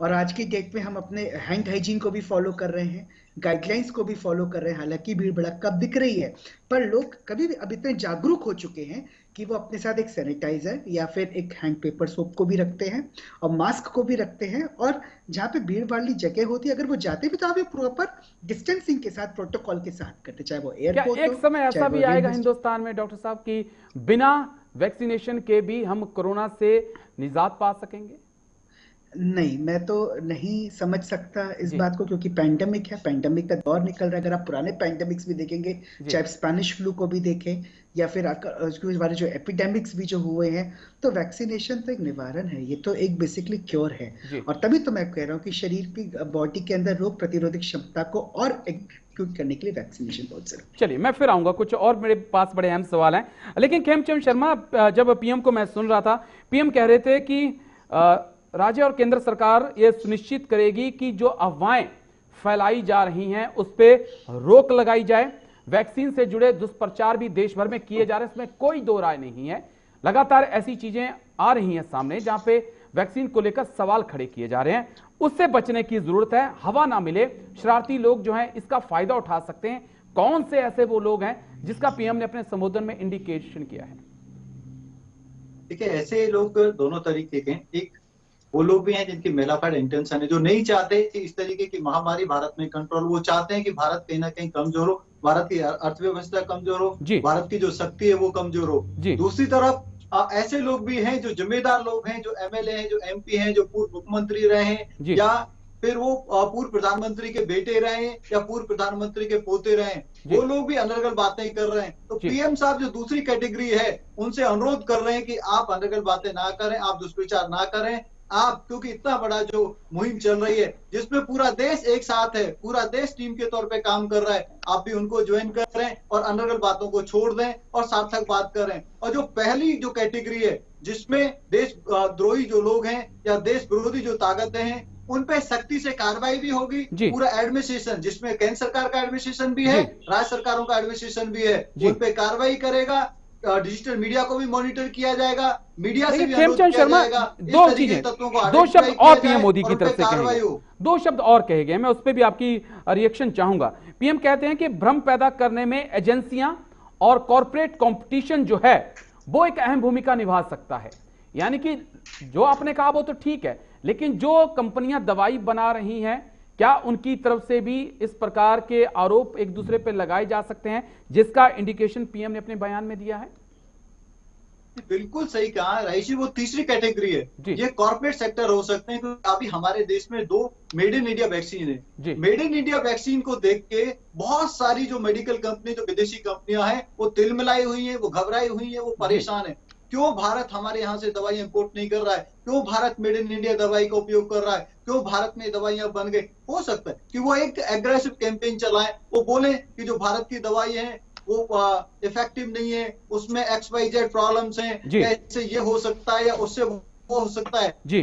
और आज की डेट में हम अपने हैंड हाइजीन को भी फॉलो कर रहे हैं, गाइडलाइंस को भी फॉलो कर रहे हैं। हालांकि भीड़ भड़क कब दिख रही है, पर लोग कभी भी अब इतने जागरूक हो चुके हैं कि वो अपने साथ एक सैनिटाइजर या फिर एक हैंड पेपर सोप को भी रखते हैं और मास्क को भी रखते हैं। और जहाँ पे भीड़ वाली जगह होती है, अगर वो जाते भी तो आप प्रॉपर डिस्टेंसिंग के साथ, प्रोटोकॉल के साथ करते, चाहे वो एयरपोर्ट हो। एक समय ऐसा भी आएगा हिंदुस्तान में डॉक्टर साहब कि बिना वैक्सीनेशन के भी हम कोरोना से निजात पा सकेंगे? नहीं, मैं तो नहीं समझ सकता इस बात को, क्योंकि पैंडेमिक है, पैंडेमिक का दौर निकल रहा है। अगर आप पुराने पैंडेमिक्स भी देखेंगे, चाहे स्पेनिश फ्लू को भी देखें या फिर उसके बारे जो एपिडेमिक्स भी जो हुए हैं, तो वैक्सीनेशन तो एक निवारण है, ये तो एक बेसिकली क्योर है। और तभी तो मैं कह रहा हूँ कि शरीर की बॉडी के अंदर रोग प्रतिरोधक क्षमता को और करने के लिए वैक्सीनेशन बहुत जरूरी। चलिए मैं फिर आऊंगा, कुछ और मेरे पास बड़े अहम सवाल हैं, लेकिन खेमचंद शर्मा, जब पीएम को मैं सुन रहा था, पीएम कह रहे थे कि राज्य और केंद्र सरकार ये सुनिश्चित करेगी कि जो अफवाहें फैलाई जा रही हैं उस पर रोक लगाई जाए। वैक्सीन से जुड़े दुष्प्रचार भी देश भर में किए जा रहे हैं, इसमें कोई दो राय नहीं है। लगातार ऐसी चीजें आ रही हैं सामने जहां पे वैक्सीन को लेकर सवाल खड़े किए जा रहे हैं, उससे बचने की जरूरत है। हवा ना मिले, शरारती लोग जो हैं इसका फायदा उठा सकते हैं। कौन से ऐसे वो लोग हैं जिसका पीएम ने अपने संबोधन में इंडिकेशन किया है? देखिए, ऐसे लोग दोनों तरीके के हैं। एक वो लोग भी हैं जिनकी मेलाफाइड इंटेंशन है, जो नहीं चाहते कि इस तरीके की महामारी भारत में कंट्रोल, वो चाहते हैं कि भारत कहीं ना कहीं कमजोर हो, भारत की अर्थव्यवस्था कमजोर हो, भारत की जो शक्ति है वो कमजोर हो। दूसरी तरफ ऐसे लोग भी हैं जो जिम्मेदार लोग हैं, जो एमएलए हैं, जो एमपी हैं, जो पूर्व मुख्यमंत्री रहे हैं, या फिर वो पूर्व प्रधानमंत्री के बेटे रहे हैं, या पूर्व प्रधानमंत्री के पोते रहे हैं, वो लोग भी अनर्गल बातें कर रहे हैं। तो पीएम साहब जो दूसरी कैटेगरी है उनसे अनुरोध कर रहे हैं कि आप अनर्गल बातें ना करें, आप दुष्प्रचार ना करें, आप, क्योंकि इतना बड़ा जो मुहिम चल रही है जिसमें पूरा देश एक साथ है, पूरा देश टीम के तौर पे काम कर रहा है, आप भी उनको ज्वाइन करें और अनर्गल बातों को छोड़ दें और सार्थक बात करें। और जो पहली जो कैटेगरी है जिसमें देशद्रोही जो लोग हैं या देश विरोधी जो ताकतें हैं, उन पे सख्ती से कार्रवाई भी होगी। पूरा एडमिनिस्ट्रेशन, जिसमें केंद्र सरकार का एडमिनिस्ट्रेशन भी है, राज्य सरकारों का एडमिनिस्ट्रेशन भी है, उन पे कार्रवाई करेगा। डिजिटल मीडिया को भी मॉनिटर किया जाएगा, मीडिया से भी अनुरोध किया जाएगा। दो चीजें, दो शब्द और पीएम मोदी की तरफ से कहेंगे, दो शब्द और कहे गए, मैं उस पर भी आपकी रिएक्शन चाहूंगा। पीएम कहते हैं कि भ्रम पैदा करने में एजेंसियां और कॉर्पोरेट कंपटीशन जो है वो एक अहम भूमिका निभा सकता है। यानी कि जो आपने कहा वो तो ठीक है, लेकिन जो कंपनियां दवाई बना रही हैं, क्या उनकी तरफ से भी इस प्रकार के आरोप एक दूसरे पर लगाए जा सकते हैं, जिसका इंडिकेशन पीएम ने अपने बयान में दिया है? बिल्कुल सही कहा रईशी, वो तीसरी कैटेगरी है। ये कॉर्पोरेट सेक्टर हो सकते हैं, क्योंकि अभी हमारे देश में 2 मेड इन इंडिया वैक्सीन है। मेड इन इंडिया वैक्सीन को देख के बहुत सारी जो मेडिकल कंपनी, जो विदेशी कंपनियां हैं, वो तिलमिलाई हुई है, वो घबराई हुई है, वो परेशान है। क्यों भारत हमारे यहाँ से दवाई इंपोर्ट नहीं कर रहा है? क्यों भारत मेड इन इंडिया दवाई का उपयोग कर रहा है? क्यों भारत में दवाइयां बन गई? हो सकता है कि वो एक एग्रेसिव कैंपेन चलाएं, वो बोले कि जो भारत की दवाई है वो इफेक्टिव नहीं है, उसमें XYZ प्रॉब्लम्स हैं, कैसे ये हो सकता है या उससे वो हो सकता है।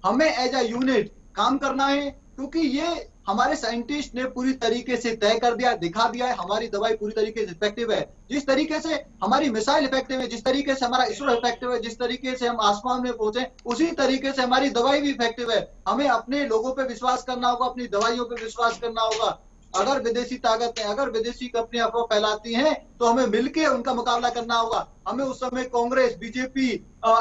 हमें एज अ यूनिट काम करना है, क्योंकि ये हमारे साइंटिस्ट ने पूरी तरीके से तय कर दिया, दिखा दिया है हमारी दवाई पूरी तरीके से इफेक्टिव है। जिस तरीके से हमारी मिसाइल इफेक्टिव है, जिस तरीके से हमारा इसरो इफेक्टिव है, जिस तरीके से हम आसमान में पहुंचे, उसी तरीके से हमारी दवाई भी इफेक्टिव है। हमें अपने लोगों पे विश्वास करना होगा, अपनी दवाइयों पे विश्वास करना होगा। अगर विदेशी ताकतें, अगर विदेशी कंपनियां अफवाह फैलाती हैं, तो हमें मिलकर उनका मुकाबला करना होगा। हमें उस समय कांग्रेस, बीजेपी,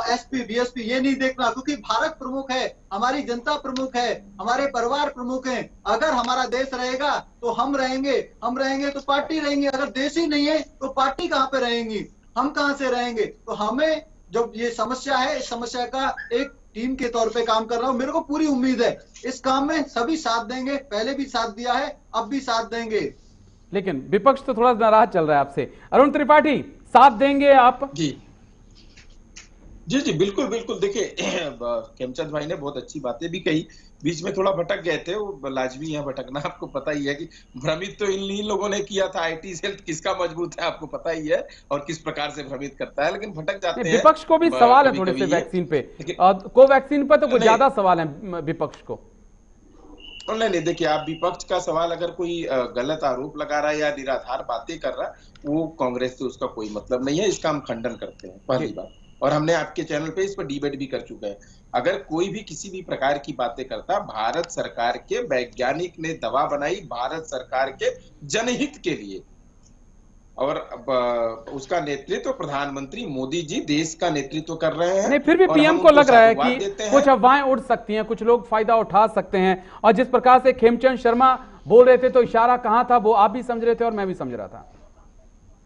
एसपी, बीएसपी ये नहीं देखना, क्योंकि भारत प्रमुख है, हमारी जनता प्रमुख है, हमारे परिवार प्रमुख हैं। अगर हमारा देश रहेगा तो हम रहेंगे, हम रहेंगे तो पार्टी रहेंगी। अगर देश ही नहीं है तो पार्टी कहाँ पे रहेंगी, हम कहाँ से रहेंगे? तो हमें जब ये समस्या है, इस समस्या का एक टीम के तौर पे काम कर रहा हूं। मेरे को पूरी उम्मीद है इस काम में सभी साथ देंगे, पहले भी साथ दिया है, अब भी साथ देंगे। लेकिन विपक्ष तो थोड़ा नाराज चल रहा है आपसे। अरुण त्रिपाठी, साथ देंगे आप? जी जी बिल्कुल बिल्कुल। देखिए, खेमचंद भाई ने बहुत अच्छी बातें भी कही, बीच में थोड़ा भटक गए थे, वो लाजमी है भटकना, आपको पता ही है कि भ्रमित तो इन लोगों ने किया था। आईटी सेल किसका मजबूत है आपको पता ही है, और किस प्रकार से भ्रमित करता है, लेकिन भटक जाते हैं। विपक्ष को भी सवाल है थोड़े से वैक्सीन पे, कोवैक्सीन पे तो कुछ ज्यादा सवाल है विपक्ष को। नहीं, देखिए, आप विपक्ष का सवाल अगर कोई गलत आरोप लगा रहा है या निराधार बातें कर रहा है, वो कांग्रेस से उसका कोई मतलब नहीं है, इसका हम खंडन करते हैं, पहली बात। और हमने आपके चैनल पे इस पर डिबेट भी कर चुके हैं। अगर कोई भी किसी भी प्रकार की बातें करता, भारत सरकार के वैज्ञानिक ने दवा बनाई भारत सरकार के जनहित के लिए, और उसका नेतृत्व प्रधानमंत्री मोदी जी देश का नेतृत्व कर रहे हैं। नहीं, फिर भी पीएम को लग रहा है कि कुछ अफवाहें उड़ सकती हैं, कुछ लोग फायदा उठा सकते हैं। और जिस प्रकार से खेमचंद शर्मा बोल रहे थे तो इशारा कहां था, वो आप भी समझ रहे थे और मैं भी समझ रहा था।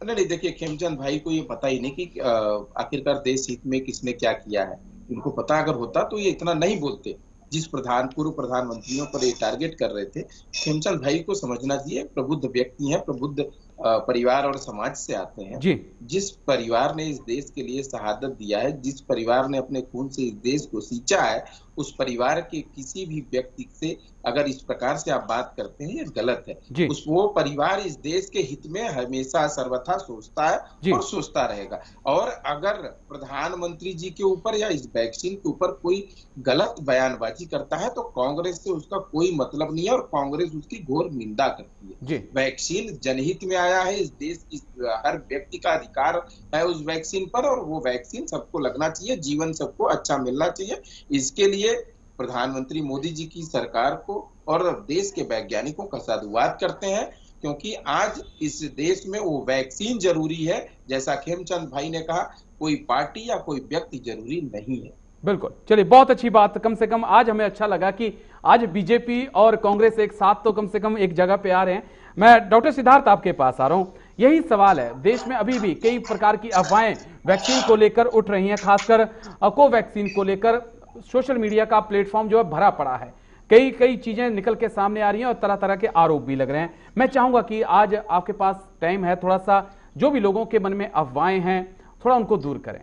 नहीं, देखिए, खेमचंद भाई को ये पता ही नहीं कि आखिरकार देश हित में किसने क्या किया है। उनको पता अगर होता तो ये इतना नहीं बोलते। जिस पूर्व प्रधानमंत्रियों पर ये टारगेट कर रहे थे, खेमचंद भाई को समझना चाहिए, प्रबुद्ध व्यक्ति हैं, प्रबुद्ध परिवार और समाज से आते हैं। जिस परिवार ने इस देश के लिए शहादत दिया है, जिस परिवार ने अपने खून से इस देश को सींचा है, उस परिवार के किसी भी व्यक्ति से अगर इस प्रकार से आप बात करते हैं, ये गलत है। वो परिवार इस देश के हित में हमेशा सर्वथा सोचता है और सोचता रहेगा। और अगर प्रधानमंत्री जी के ऊपर या इस वैक्सीन के ऊपर कोई गलत बयानबाजी करता है तो कांग्रेस से उसका कोई मतलब नहीं है और कांग्रेस उसकी घोर निंदा करती है। वैक्सीन जनहित में आया है, इस देश की हर व्यक्ति का अधिकार है उस वैक्सीन पर और वो वैक्सीन सबको लगना चाहिए, जीवन सबको अच्छा मिलना चाहिए। इसके लिए प्रधानमंत्री मोदी जी की सरकार को और देश के वैज्ञानिकों का साधुवाद करते हैं, क्योंकि आज इस देश में वो वैक्सीन जरूरी है। जैसा खेमचंद भाई ने कहा, कोई पार्टी या कोई व्यक्ति जरूरी नहीं है। बिल्कुल, चलिए बहुत अच्छी बात। कम से कम आज हमें अच्छा लगा कि आज बीजेपी और कांग्रेस एक साथ तो कम से कम एक जगह पे आ रहे हैं। मैं डॉक्टर सिद्धार्थ आपके पास आ रहा हूं। यही सवाल है, देश में अभी भी कई प्रकार की अफवाहें वैक्सीन को लेकर उठ रही हैं, खासकर कोवैक्सीन को लेकर सोशल मीडिया का प्लेटफॉर्म जो है भरा पड़ा है। कई चीजें निकल के सामने आ रही हैं और तरह तरह के आरोप भी लग रहे हैं। मैं चाहूंगा कि आज आपके पास टाइम है, थोड़ा सा जो भी लोगों के मन में अफवाहें हैं थोड़ा उनको दूर करें।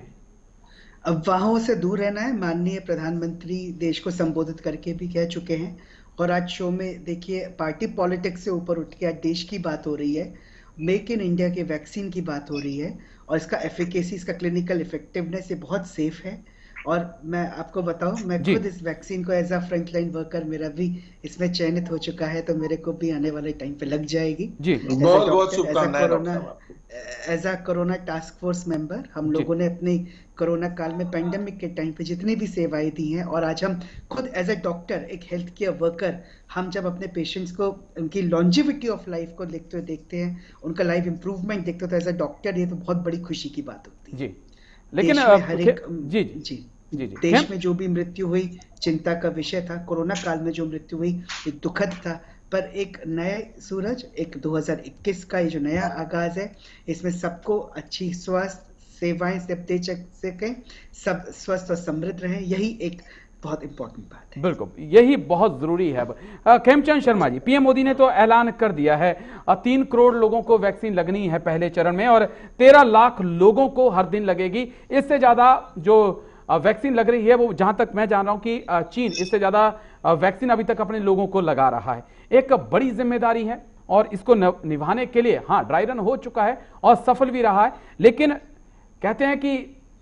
अफवाहों से दूर रहना है। माननीय प्रधानमंत्री देश को संबोधित करके भी कह चुके हैं और आज शो में देखिए पार्टी पॉलिटिक्स से ऊपर उठ के आज देश की बात हो रही है, मेक इन इंडिया के वैक्सीन की बात हो रही है और इसका एफिकेसी, इसका क्लिनिकल इफेक्टिवनेस ये बहुत सेफ है। और मैं आपको बताऊं, मैं खुद इस वैक्सीन को एज अ फ्रंटलाइन वर्कर, मेरा भी इसमें चयनित हो चुका है, तो मेरे को भी आने वाले टाइम पे लग जाएगी। जी, बहुत शुभकामनाएं। As a corona task force member हम लोगों ने अपनी कोरोना काल में पेंडेमिक के टाइम पे जितनी भी सेवाएं दी हैं और आज हम खुद एज अ डॉक्टर, एक हेल्थ केयर वर्कर, हम जब अपने पेशेंट्स को उनकी लॉन्जिविटी ऑफ लाइफ को देखते हैं, उनका लाइफ इंप्रूवमेंट देखते हैं, तो एज अ डॉक्टर ये तो बहुत बड़ी खुशी की बात होती है। जी, लेकिन हर एक जी देश में जो भी मृत्यु हुई चिंता का विषय था। कोरोना काल में जो मृत्यु हुई एक दुखद था, पर एक नया सूरज, एक 2021 का ये जो नया आगाज है, इसमें सबको अच्छी स्वास्थ्य सेवाएं सब दे सकें, सब स्वस्थ और समृद्ध रहें, यही एक बहुत इंपॉर्टेंट बात है। बिल्कुल, यही बहुत जरूरी है। खेमचंद शर्मा जी, पीएम मोदी ने तो ऐलान कर दिया है 3 करोड़ लोगों को वैक्सीन लगनी है पहले चरण में और 13 लाख लोगों को हर दिन लगेगी। इससे ज्यादा जो वैक्सीन लग रही है वो, जहां तक मैं जान रहा हूं कि चीन इससे ज्यादा वैक्सीन अभी तक अपने लोगों को लगा रहा है। एक बड़ी जिम्मेदारी है और इसको निभाने के लिए हाँ ड्राई रन हो चुका है और सफल भी रहा है, लेकिन कहते हैं कि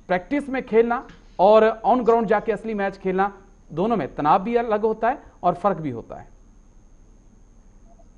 प्रैक्टिस में खेलना और ऑन ग्राउंड जाके असली मैच खेलना, दोनों में तनाव भी अलग होता है और फर्क भी होता है।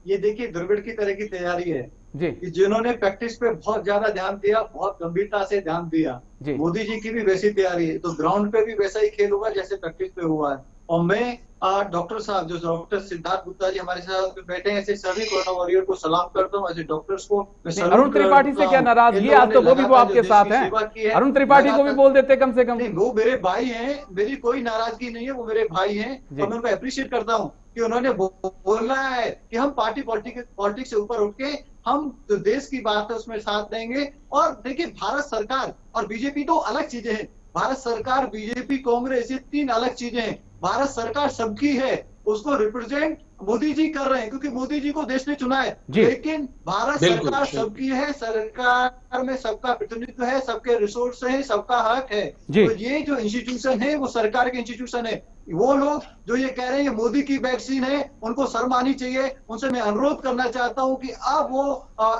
ये देखिए दुर्गढ़ की तरह की तैयारी है जी, कि जिन्होंने प्रैक्टिस पे बहुत ज्यादा ध्यान दिया, बहुत गंभीरता से ध्यान दिया, मोदी जी की भी वैसी तैयारी है, तो ग्राउंड पे भी वैसा ही खेल होगा जैसे प्रैक्टिस पे हुआ है। और मैं डॉक्टर साहब, जो डॉक्टर सिद्धार्थ गुप्ता जी हमारे साथ बैठे हैं, ऐसे सभी कोरोना वॉरियर को सलाम करता हूँ, ऐसे डॉक्टर्स को। अरुण त्रिपाठी से क्या नाराजगी? आज तो वो भी वो आपके साथ हैं। अरुण त्रिपाठी को भी बोल देते कम से कम। वो मेरे भाई हैं, मेरी कोई नाराजगी नहीं है, वो मेरे भाई हैं और मैं उनको अप्रिशिएट करता हूँ कि उन्होंने बोलना है कि हम पार्टी पॉलिटिक्स से ऊपर उठ के हम जो देश की बात है उसमें साथ देंगे। और देखिए भारत सरकार और बीजेपी दो अलग चीजें हैं। भारत सरकार, बीजेपी, कांग्रेस, ये 3 अलग चीजें हैं। भारत सरकार सबकी है, उसको रिप्रेजेंट मोदी जी कर रहे हैं क्योंकि मोदी जी को देश ने चुना है, लेकिन भारत सरकार सबकी है, सरकार में सबका प्रतिनिधित्व है, सबके रिसोर्स है, सबका हक है। तो ये जो इंस्टीट्यूशन है वो सरकार के इंस्टीट्यूशन है। वो लोग जो ये कह रहे हैं मोदी की वैक्सीन है, उनको शर्म आनी चाहिए। उनसे मैं अनुरोध करना चाहता हूं कि अब वो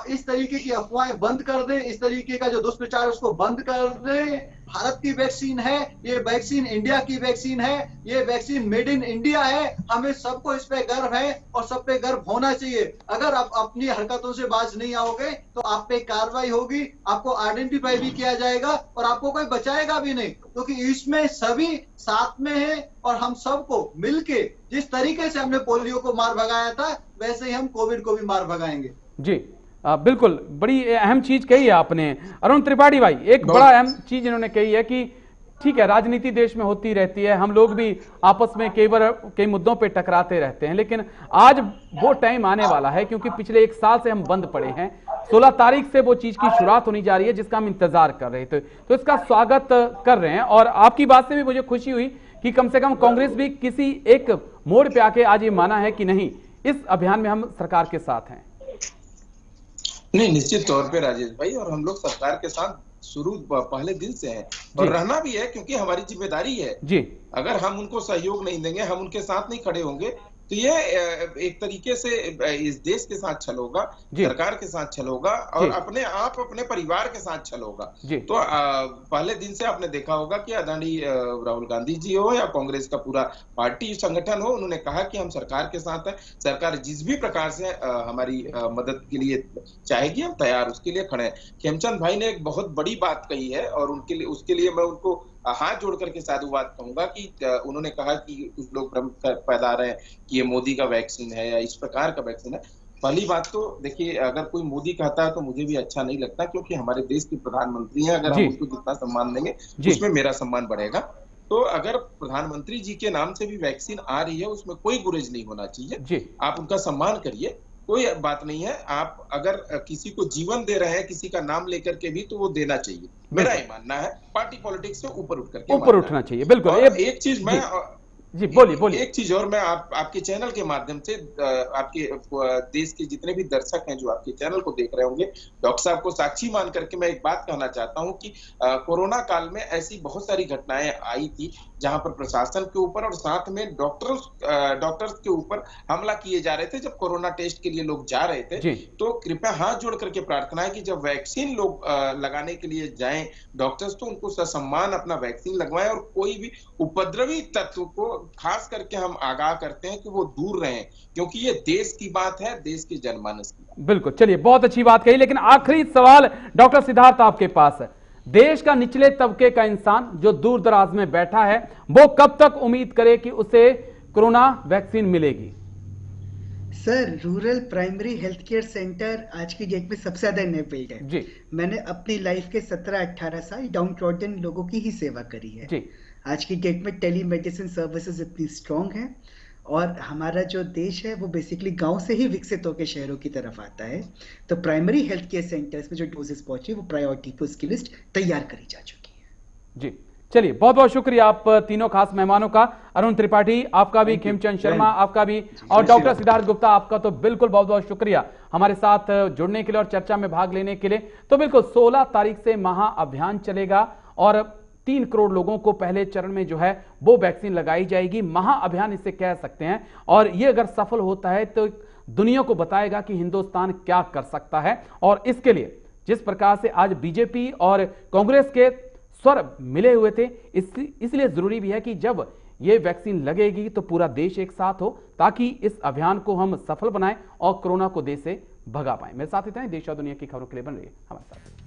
इस तरीके की अफवाहें बंद कर दे, इस तरीके का जो दुष्प्रचार उसको बंद कर दे। भारत की वैक्सीन है, ये वैक्सीन इंडिया की वैक्सीन है, ये वैक्सीन मेड इन इंडिया है। हमें सबको इस पे गर्व है और सब पे गर्व होना चाहिए। अगर आप अपनी हरकतों से बाज नहीं आओगे तो आप पे कार्रवाई होगी, आपको आइडेंटिफाई भी किया जाएगा और आपको कोई बचाएगा भी नहीं, क्योंकि इसमें सभी साथ में है और हम सबको मिलके जिस तरीके से हमने पोलियो को मार भगाया था वैसे ही हम कोविड को भी मार भगाएंगे। जी बिल्कुल, बड़ी अहम चीज कही है आपने अरुण त्रिपाठी भाई। एक बड़ा अहम चीज इन्होंने कही है कि ठीक है, राजनीति देश में होती रहती है, हम लोग भी आपस में कई मुद्दों पे टकराते रहते हैं, लेकिन आज वो टाइम आने वाला है क्योंकि पिछले 1 साल से हम बंद पड़े हैं। 16 तारीख से वो चीज की शुरुआत होने जा रही है जिसका हम इंतजार कर रहे थे, तो इसका स्वागत कर रहे हैं। और आपकी बात से भी मुझे खुशी हुई कि कम से कम कांग्रेस भी किसी एक मोड़ पे आके आज ये माना है कि नहीं, इस अभियान में हम सरकार के साथ हैं। नहीं, निश्चित तौर पे राजेश भाई, और हम लोग सरकार के साथ शुरू पहले दिन से है और रहना भी है, क्योंकि हमारी जिम्मेदारी है जी। अगर हम उनको सहयोग नहीं देंगे, हम उनके साथ नहीं खड़े होंगे, तो ये एक तरीके से इस देश के साथ छल होगा, सरकार के साथ छल होगा और अपने आप अपने परिवार के साथ छल होगा। तो पहले दिन से आपने देखा होगा कि आदरणीय राहुल गांधी जी हो या कांग्रेस का पूरा पार्टी संगठन हो, उन्होंने कहा कि हम सरकार के साथ है, सरकार जिस भी प्रकार से हमारी मदद के लिए चाहेगी हम तैयार उसके लिए खड़े हैं। खेमचंद भाई ने एक बहुत बड़ी बात कही है और उनके लिए उसके लिए मैं उनको हाथ जोड़ करके साधुवाद कहूंगा कि उन्होंने कहा कि कुछ लोग भ्रम फैला रहे हैं कि ये मोदी का वैक्सीन है या इस प्रकार का वैक्सीन है। पहली बात तो देखिए, अगर कोई मोदी कहता है तो मुझे भी अच्छा नहीं लगता, क्योंकि हमारे देश के प्रधानमंत्री हैं, अगर हम उसको जितना सम्मान देंगे उसमें मेरा सम्मान बढ़ेगा। तो अगर प्रधानमंत्री जी के नाम से भी वैक्सीन आ रही है उसमें कोई गुरेज नहीं होना चाहिए, आप उनका सम्मान करिए, कोई बात नहीं है। आप अगर किसी को जीवन दे रहे हैं किसी का नाम लेकर के भी, तो वो देना चाहिए, मेरा ये मानना है। पार्टी पॉलिटिक्स से ऊपर उठना चाहिए। बिल्कुल। एक चीज मैं जी बोलिए। एक चीज और मैं आपके चैनल के माध्यम से आपके देश के जितने भी दर्शक हैं जो आपके चैनल को देख रहे होंगे, डॉक्टर साहब को साक्षी मान करके मैं एक बात कहना चाहता हूं कि कोरोना काल में ऐसी बहुत सारी घटनाएं आई थी जहां पर प्रशासन के ऊपर और साथ में डॉक्टर्स के ऊपर हमला किए जा रहे थे। जब कोरोना टेस्ट के लिए लोग जा रहे थे, तो कृपया हाथ जोड़ करके प्रार्थना है कि जब वैक्सीन लोग लगाने के लिए जाएं डॉक्टर्स, तो उनको ससम्मान अपना वैक्सीन लगवाएं और कोई भी उपद्रवी तत्व को खास करके हम आगाह करते हैं कि वो दूर रहें, क्योंकि ये देश की बात है, देश के जनमानस की। बिल्कुल, चलिए बहुत अच्छी बात कही, लेकिन आखिरी सवाल डॉक्टर सिद्धार्थ आपके पास है। देश का निचले तबके का इंसान जो दूर दराज में बैठा है, वो कब तक उम्मीद करे कि उसे कोरोना वैक्सीन मिलेगी? Sir, rural primary health care centre आज की डेट में सबसे ज्यादा इनेबल्ड है जी। मैंने अपनी लाइफ के 17-18 साल डाउन ट्रॉडन लोगों की ही सेवा करी है जी। आज की डेट में टेली मेडिसिन सर्विसेज इतनी स्ट्रांग है और हमारा जो देश है वो बेसिकली गांव से ही विकसित होकर शहरों की तरफ आता है। तो प्राइमरी हेल्थ केयर सेंटर्स में जो डोजेस पहुंचे वो प्रायोरिटी पे उसकी लिस्ट तैयार करी जा चुकी है जी। चलिए बहुत बहुत शुक्रिया आप तीनों खास मेहमानों का। अरुण त्रिपाठी आपका भी, खेमचंद शर्मा आपका भी, और डॉक्टर सिद्धार्थ गुप्ता आपका तो बिल्कुल बहुत बहुत शुक्रिया हमारे साथ जुड़ने के लिए और चर्चा में भाग लेने के लिए। तो बिल्कुल 16 तारीख से महाअभियान चलेगा और 3 करोड़ लोगों को पहले चरण में जो है वो वैक्सीन लगाई जाएगी। महाअभियान इसे कह सकते हैं, और ये अगर सफल होता है तो दुनिया को बताएगा कि हिंदुस्तान क्या कर सकता है। और इसके लिए जिस प्रकार से आज बीजेपी और कांग्रेस के स्वर मिले हुए थे, इसलिए जरूरी भी है कि जब ये वैक्सीन लगेगी तो पूरा देश एक साथ हो, ताकि इस अभियान को हम सफल बनाएं और कोरोना को देश से भगा पाएं। मेरे साथ इतना ही। देश और दुनिया की खबरों के लिए बन रही है हमारे साथ।